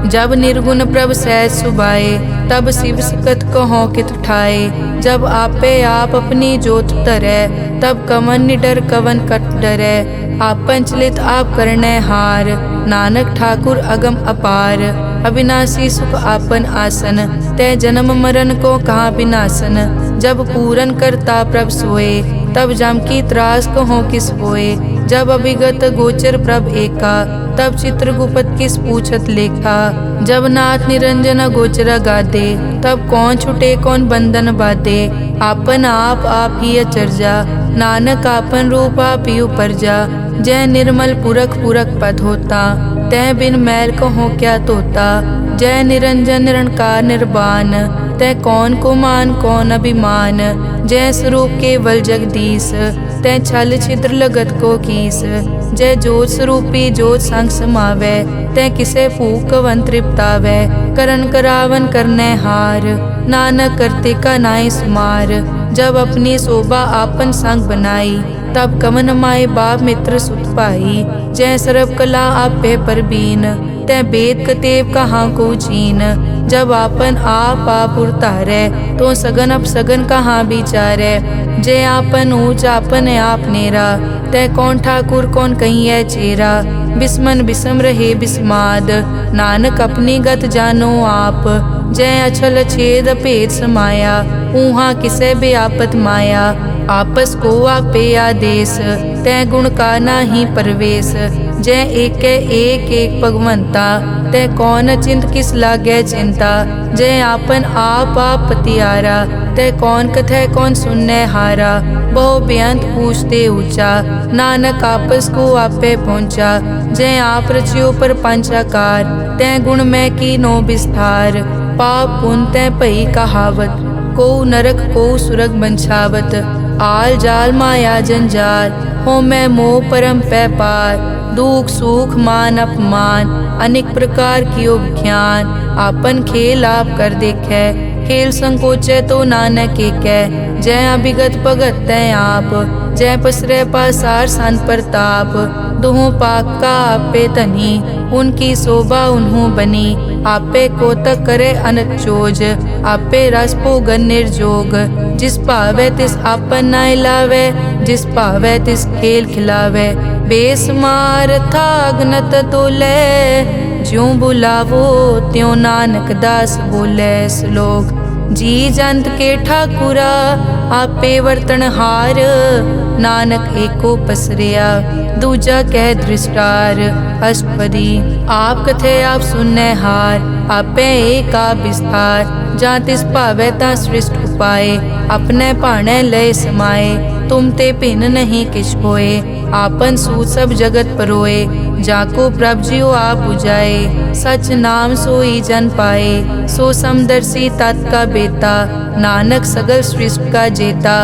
Speaker 1: जब निर्गुण प्रभ सहज सुभाए, तब शिव सकत कहो कित ठाए। जब आपे आप अपनी जोत धरै, तब कवन निडर कवन कट डरै। आपन चलित आप करने हार, नानक ठाकुर अगम अपार। अविनाशी सुख आपन आसन, तै जन्म मरण को कहाँ विनाशन। जब पूरन करता प्रभ सोए, तब जम की त्रास कहो किस होए। जब अभिगत गोचर प्रभ एका, तब चित्रगुप्त किस पूछत लेखा। जब नाथ निरंजन गोचर गादे, तब कौन छुटे कौन बंधन बाधे। आपन आप ही अचरजा, नानक आपन रूप आप ही उपरजा। जय निर्मल पुरख पुरख पद होता, तै बिन मैल कहो क्या तोता। जय निरंजन निरंकार निर्वाण, तै कौन को मान कौन अभिमान। जय स्वरूप केवल जगदीश, तै छल छिद्र लगत को कीस। जय जोत स्वरूपी जोत संग समावै, तै किसे भूख कवन तृप्तावै। करन करावन करने हार, नानक करते का नाई सुमार। जब अपनी शोभा आपन संग बनाई, तब कमन माए बाप मित्र सुत पाई। जय सर्व कला आपे परबीन, तै वेद कतेब कहाँ को चीन। जब आपन आप उतारे, तो सगन अपसगन कहाँ विचारे। जय आपन ऊंच आपन आप नेरा, तै कौन ठाकुर कौन कहिए चेरा। बिस्मन बिसम रहे बिस्माद, नानक अपनी गत जानो आप। जय अछल छेद भेद समाया, ऊहा किसे बेआपत माया। आपस को आपे आदेश, तै गुण का नाही परवेश। जय एक भगवंता, तै कौन चिंत किस लागे चिंता। जय आपन आप पतियारा, तै कौन कथै कौन सुनने हारा। बहु बेअंत पूछते ऊंचा, नानक आपस को आपे पहुँचा। जय आप रचियो पर पंचाकार, तै गुण में कीनो विस्तार। पाप पुन तै भई कहावत, को नरक को सुरग बंछावत। आल जाल माया जंजाल, हो मैं मोह परम पै पार। दुख सुख मान अपमान, अनेक प्रकार कियो ज्ञान। आपन खेल आप कर देखे, खेल संकोचे तो नानक एकै। जय अभिगत भगत तै आप, जय पसरे पासार संत प्रताप। दुहों पाक का आपे तनी, उनकी शोभा उन्हों बनी। आपे कोतक करे अनत चोज, आपे रस भोगन निर्जोग। जिस भावे तिस आपन नाय लावे, जिस भावे तिस खेल खिलावे। बेसमार था अगनत तोले, ज्यों बुलावो त्यों नानक दास बोले। श्लोक जी जंत के ठाकुरा, आपे वर्तनहार। नानक एको पसरिया, दूजा कह दृष्टार। अष्टपदी आप कथे आप सुनने हार, आपे एक आप विस्तार। जा तिस भावे ता सृष्ट उपाय, अपने भाणे लय समाए। तुम ते भिन्न नहीं किछ होए, आपन सूत सब जगत परोए। जाको प्रभ जियो आप बुझाए, सच नाम सोई जन पाए। सो समदर्शी तत् का बेता, नानक सगल सृष्टि का जेता।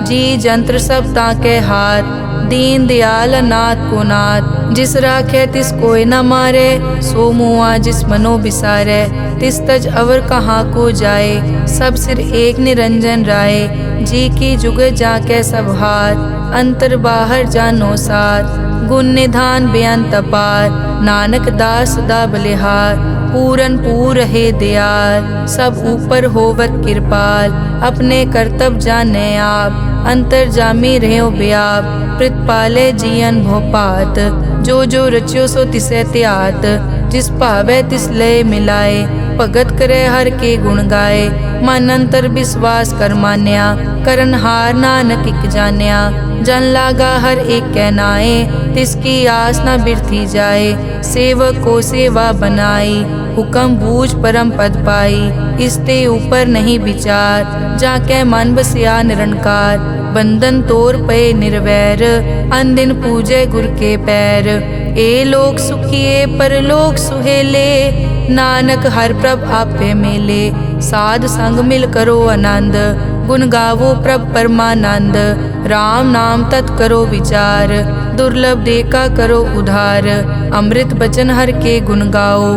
Speaker 1: जी जंत्र सब ताके हाथ, दीन दयाल नाथ को नाथ। जिस राखे तिस कोई न मारे, सो मुआ जिस मनो बिसारे। तिस तज अवर कहाँ को जाए, सब सिर एक निरंजन राय। जी की जुग जाके सब हाथ, अंतर बाहर जानो साथ। गुण निधान बेअंत अपार, नानक दास सदा बलिहार। पूरन पूर रहे दयाल, सब ऊपर होवत कृपाल। अपने कर्तव्य जाने आप, अंतर जामी रहो व्याप। प्रतिपाले जियन भोपात, जो जो रच्यो सो तिसे त्यात। जिस भावे तिस लय मिलाए, भगत करे हर के गुण गाए। मन अंतर विश्वास कर मान्या, करन हार नानक इक जान्या। जन लागा हर एक कै नाए, तिसकी आस न बिरथी जाए। सेवक को सेवा बनाई, हुक्म बूझ परम पद पाई। इसते ऊपर नहीं विचार, जाके मन बसिया निरंकार। बंधन तोर पे निर्वैर, अन दिन पूजे गुर के पैर। ए लोक सुखिए परलोक सुहेले, नानक हर प्रभ आपे मेले। साध संग मिल करो आनंद, गुण गावो प्रभ परमानंद। राम नाम तत् करो विचार, दुर्लभ देखा करो उधार। अमृत बचन हर के गुण गाओ,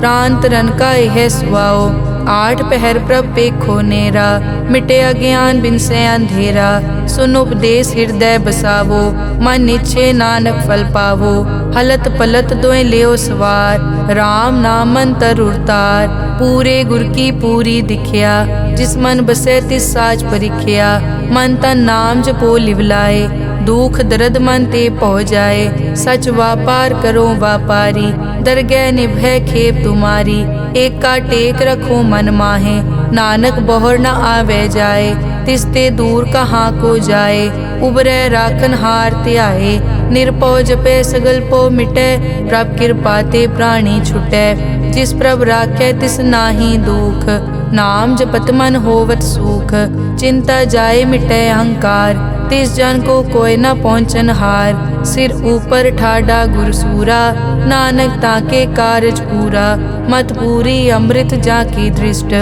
Speaker 1: प्राण तरन का यह सुआओ। आठ पहर प्रभ पेखो नेरा, मिटे अज्ञान बिन से अंधेरा। सुन उपदेश हृदय बसावो, मन इच्छे नानक फल पावो। हलत पलत दोए लियो सवार, राम नाम अंतर उड़तार। पूरे गुर की पूरी दिखिया, जिस मन बसे तिस साज परिख्या। मन तन नाम जपो लिवलाए, दुख दर्द मन ते पौ जाए। सच व्यापार करो व्यापारी, दरगह निभय खेप तुम्हारी। एक का टेक रखो मन माहे, नानक बहुर न आवे जाए। तिसते दूर कहाँ को जाए, उबरे राखन हार त्याए। निरपौ जपे सगल पो मिटे, प्रभ कृपा ते प्राणी छुटे। जिस प्रभ राखे तिस नाही दुख, नाम जपत मन होवत सुख। चिंता जाए मिटे अहंकार, तिस जन को कोई न पहुँचन हार। सिर ऊपर ठाडा गुरसूरा, नानक ताके कारज पूरा। मत पूरी अमृत जाकी दृष्ट,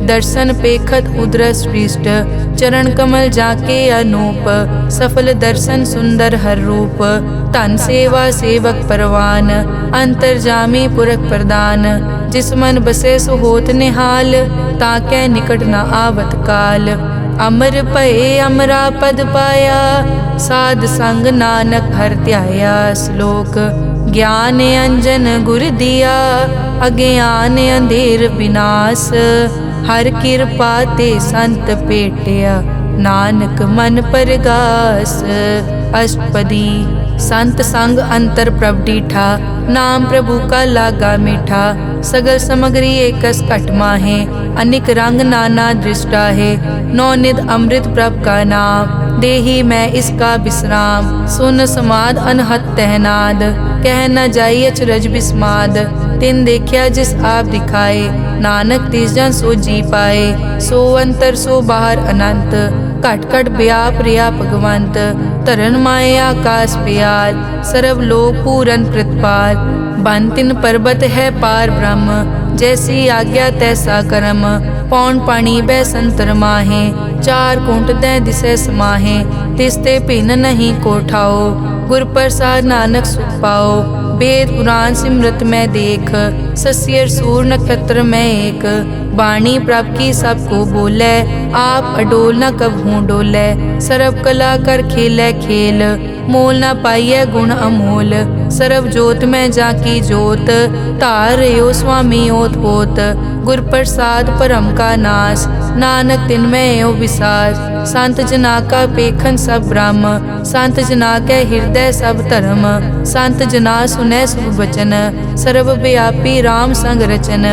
Speaker 1: दर्शन पेखत उदरस पृष्ठ। चरण कमल जाके अनूप, सफल दर्शन सुंदर हर रूप। तन सेवा सेवक परवान, अंतर्जामी पुरख प्रदान। जिस मन बसे सो होत निहाल, ताके निकट न आवत काल। अमर भये अमरा पद पाया, साध संग नानक हर ध्याया। श्लोक ज्ञान अंजन गुर दिया, अज्ञान अंधेर विनाश। हर कृपा ते संत पेटिया, नानक मन परगास। अष्टपदी संत संग अंतर प्रभ डीठा, नाम प्रभु का लागा मीठा। सगल समग्री एकस घट माहे, अनिक रंग नाना दृष्टा है। नौनिध अमृत प्रभ का नाम, देही मैं इसका विश्राम। सुन समाद अनहत तहनाद, कह न जाई अचरज बिस्माद। तिन देखिया जिस आप दिखाए, नानक तिस जन सो जी पाए। सो अंतर सो बाहर अनंत, घट घट व्याप रिया भगवंत। धरन माए आकाश प्याल, सर्व लोक पूरन प्रतिपाल। बन तिन पर्वत है पार ब्रह्म, जैसी आज्ञा तैसा कर्म। पौन पानी बै संतर माहे, चार कुंट दै दिसै समाहे। तिसते भिन्न नहीं कोठाओ, गुर प्रसाद नानक सुख पाओ। वेद पुराण सिमरत में देख, सस्यर सूर नक्षत्र में एक। वाणी प्रभ की सबको बोले, आप अडोल न कबहूँ डोले। सर्व कला कर खेलै खेल, मोल न पाइयै गुण अमोल। सर्व जोत में जाकी जोत, धार रहो स्वामी ओत पोत। गुर प्रसाद परम का नाश, नानक तिन में यो विसास। संत जना का पेखन सब ब्रह्म, संत जना के हृदय सब धर्म। संत जना सुनै शुभ वचन, सर्व व्यापी राम संग रचन।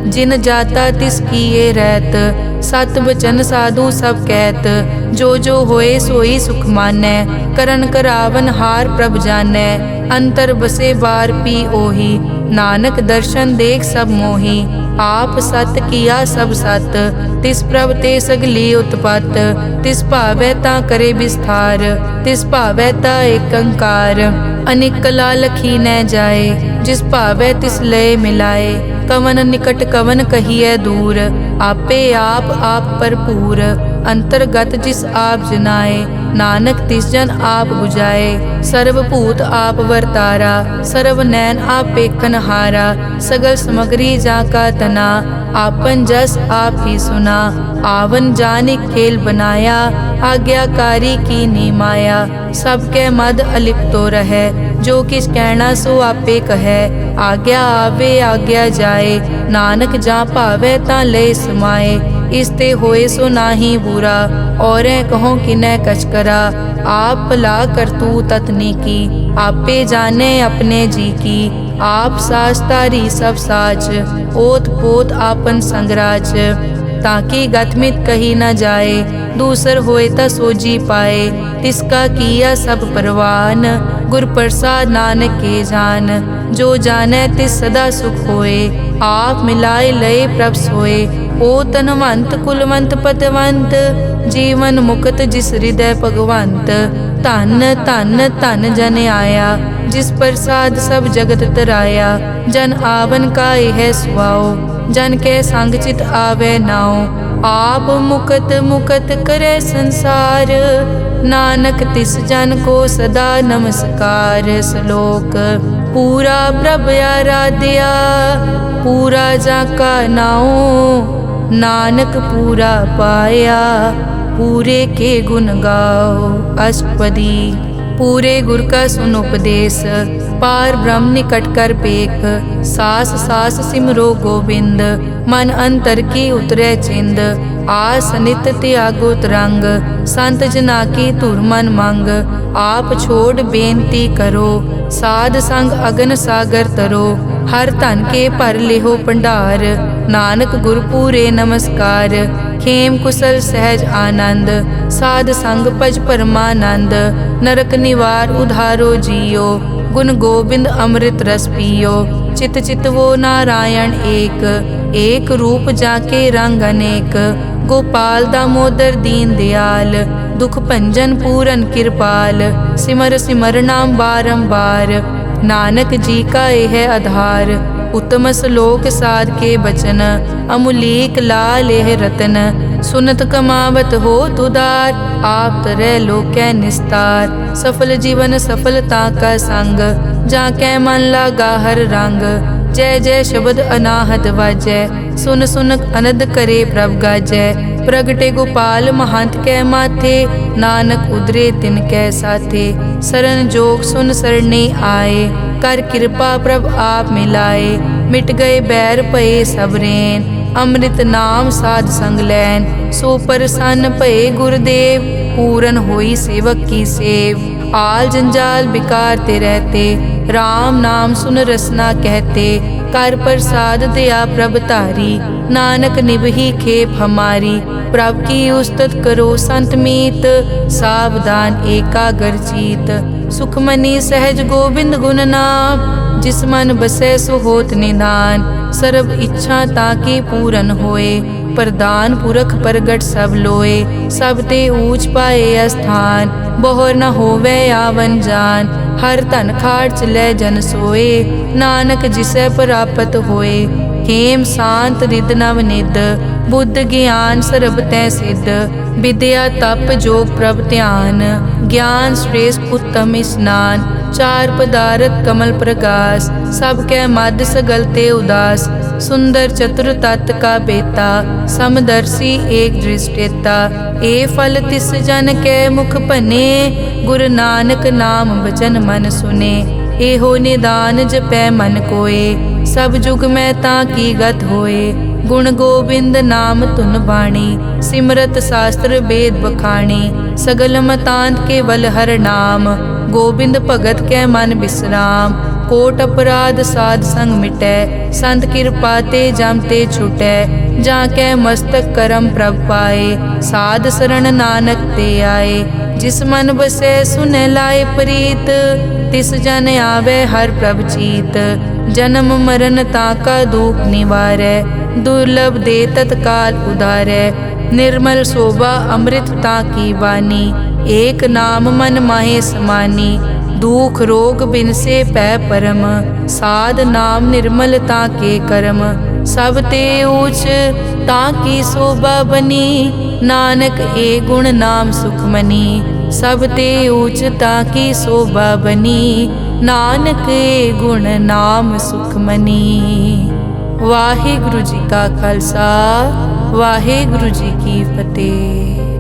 Speaker 1: जिन जाता तिस किए रहत, सत बचन साधु सब कहत। जो जो होए सोई सुख मानै, करन करावन हार प्रभ जानै। अंतर बसे बार पी ओही, नानक दर्शन देख सब मोही। आप सत किया सब सत, तिस प्रभ ते सगली उत्पत। तिस भावै ता करे विस्तार, तिस भावै ता एक अंकार। अनेक कला लखी न जाए, जिस भावै तिस लय मिलाए। कवन निकट कवन कहिए दूर, आपे आप भरपूर। अंतर्गत जिस आप जनाए, नानक तिस जन आप बुझाए। सर्वभूत आप वर्तारा, सर्व नैन आप पेखन हारा। सगल समग्री जाका तना, आपन जस आप ही सुना। आवन जान खेल बनाया, आज्ञाकारी की नी माया। सबके मद अलिप्तो रहे, जो किस कहना सो आपे कहे। आज्ञा आवे आज्ञा जाए, नानक जा भावे ता ले समाए। इसते होए सो नाही बुरा, और कहो किनै कछ करा। आप भला करतू ततनी की, आपे जाने अपने जी की। आप साच तारी सब साच, ओत पोत आपन संगराज। ताकि गतमित कही न जाए, दूसर होए ता सोजी पाए। तिसका किया सब परवान, गुर प्रसाद नानक के जान। जो जाने तिस सदा सुख होए, आप मिलाए लय प्रभ सोए। ओ तनवंत कुलवंत पतवंत, जीवन मुक्त जिस हृदय भगवंत। धन धन धन जन आया, जिस प्रसाद सब जगत तराया। जन आवन का यह सुआओ, जन के संग चित आवे नाओ। आप मुकत मुकत करे संसार, नानक तिस जन को सदा नमस्कार। श्लोक पूरा प्रभ आराध्या, पूरा जाका नाओ। नानक पूरा पाया, पूरे के गुण गाओ। अष्टपदी पूरे गुर का सुन उपदेश, पार ब्रह्म निकट कर पेख। सास सास सिमरो गोविंद, मन अंतर की उतरे चिंद। आस नित त्यागो तरंग, संत जना की धुर मन मंग। आप छोड़ बेनती करो, साध संग अगन सागर तरो। हर धन के भर लेहो भंडार, नानक गुर पूरे नमस्कार। खेम कुशल सहज आनंद, साध संग भज परमानंद। नरक निवार उधारो जियो, गुण गोविंद अमृत रस पियो। चित चित वो नारायण एक, एक रूप जाके रंग अनेक। गोपाल दामोदर दीन दयाल, दुख भंजन पूरन कृपाल। सिमर सिमर नाम बारंबार, नानक जी का यह आधार। उत्तम श्लोक साध के बचन, अमुलीक लाल यह रतन। सुनत कमावत हो तुदार, आप तरह लोकै निस्तार। सफल जीवन सफलता का संग, जाकै मन लागा हर रंग। जय जय शब्द अनाहत वाजै, सुन सुन अनद करे प्रभ गाजै। प्रगटे गोपाल महंत कै माथे, नानक उदरे तिन कै साथे। सरन जोग सुन सरने आए, कर कृपा प्रभ आप मिलाए। मिट गए बैर भये सब रैन, अमृत नाम साध संग लैन। सो प्रसन्न भये गुरुदेव, पूरन होई सेवक की सेव। आल जंजाल बिकार ते रहते, राम नाम सुन रसना कहते। कर प्रसाद दया प्रभ तारी, नानक निभही खेप हमारी। प्रभ की उस्तत करो संत मीत, सावधान एकाग्र चीत। सुखमनी सहज गोबिंद गुण नाम, जिस मन बसै सो होत निधान। सर्ब इच्छा ताकी पूरन होए, प्रदान पुरख प्रगट सब लोए। सब ते ऊंच पाए अस्थान, बहुर न होवे आवन जान। हर धन खाट चलै जन सोए, नानक जिसै प्राप्त होए। हेम शांत रिद नव निद, बुद्ध ज्ञान सर्ब तै सिद्ध। विद्या तप जोग प्रभ ध्यान, ज्ञान श्रेष्ठ उत्तम स्नान। चार पदारथ कमल प्रकाश, सब कै मद सगल ते उदास। सुंदर चतुर तत् का बेता, समदर्शी एक दृष्टेता। ए फल तिस जन कै मुख बने, गुरु नानक नाम बचन मन सुने। एहो निदान जपै मन कोय, सब जुग में ताकी गत होए। गुण गोबिंद नाम धुन बाणी, सिमरत शास्त्र वेद बखाणी। सगल मतांत केवल हर नाम, गोबिंद भगत कै मन विश्राम। कोट अपराध साध संग मिटै, संत कृपा ते जम ते छुटै। जाकै मस्तक करम प्रभ पाए, साध शरण नानक ते आए। जिस मन बसै सुनै लाए प्रीत, तिस जन आवे हर प्रभ चीत। जन्म मरण ताका दुख निवारै, दुर्लभ दे तत्काल उधारै। निर्मल शोभा अमृत ताकी वाणी, एक नाम मन माहे समानी। दुख रोग बिन से पै परम, साध नाम निर्मल ताके करम। सब ते ऊच ताकी शोभा बनी, नानक ए गुण नाम सुखमनी। सब ते ऊच ताकी शोभा बनी, नानक ए गुण नाम सुखमनी। वाहिगुरु जी का खालसा, वाहिगुरु जी की फतेह।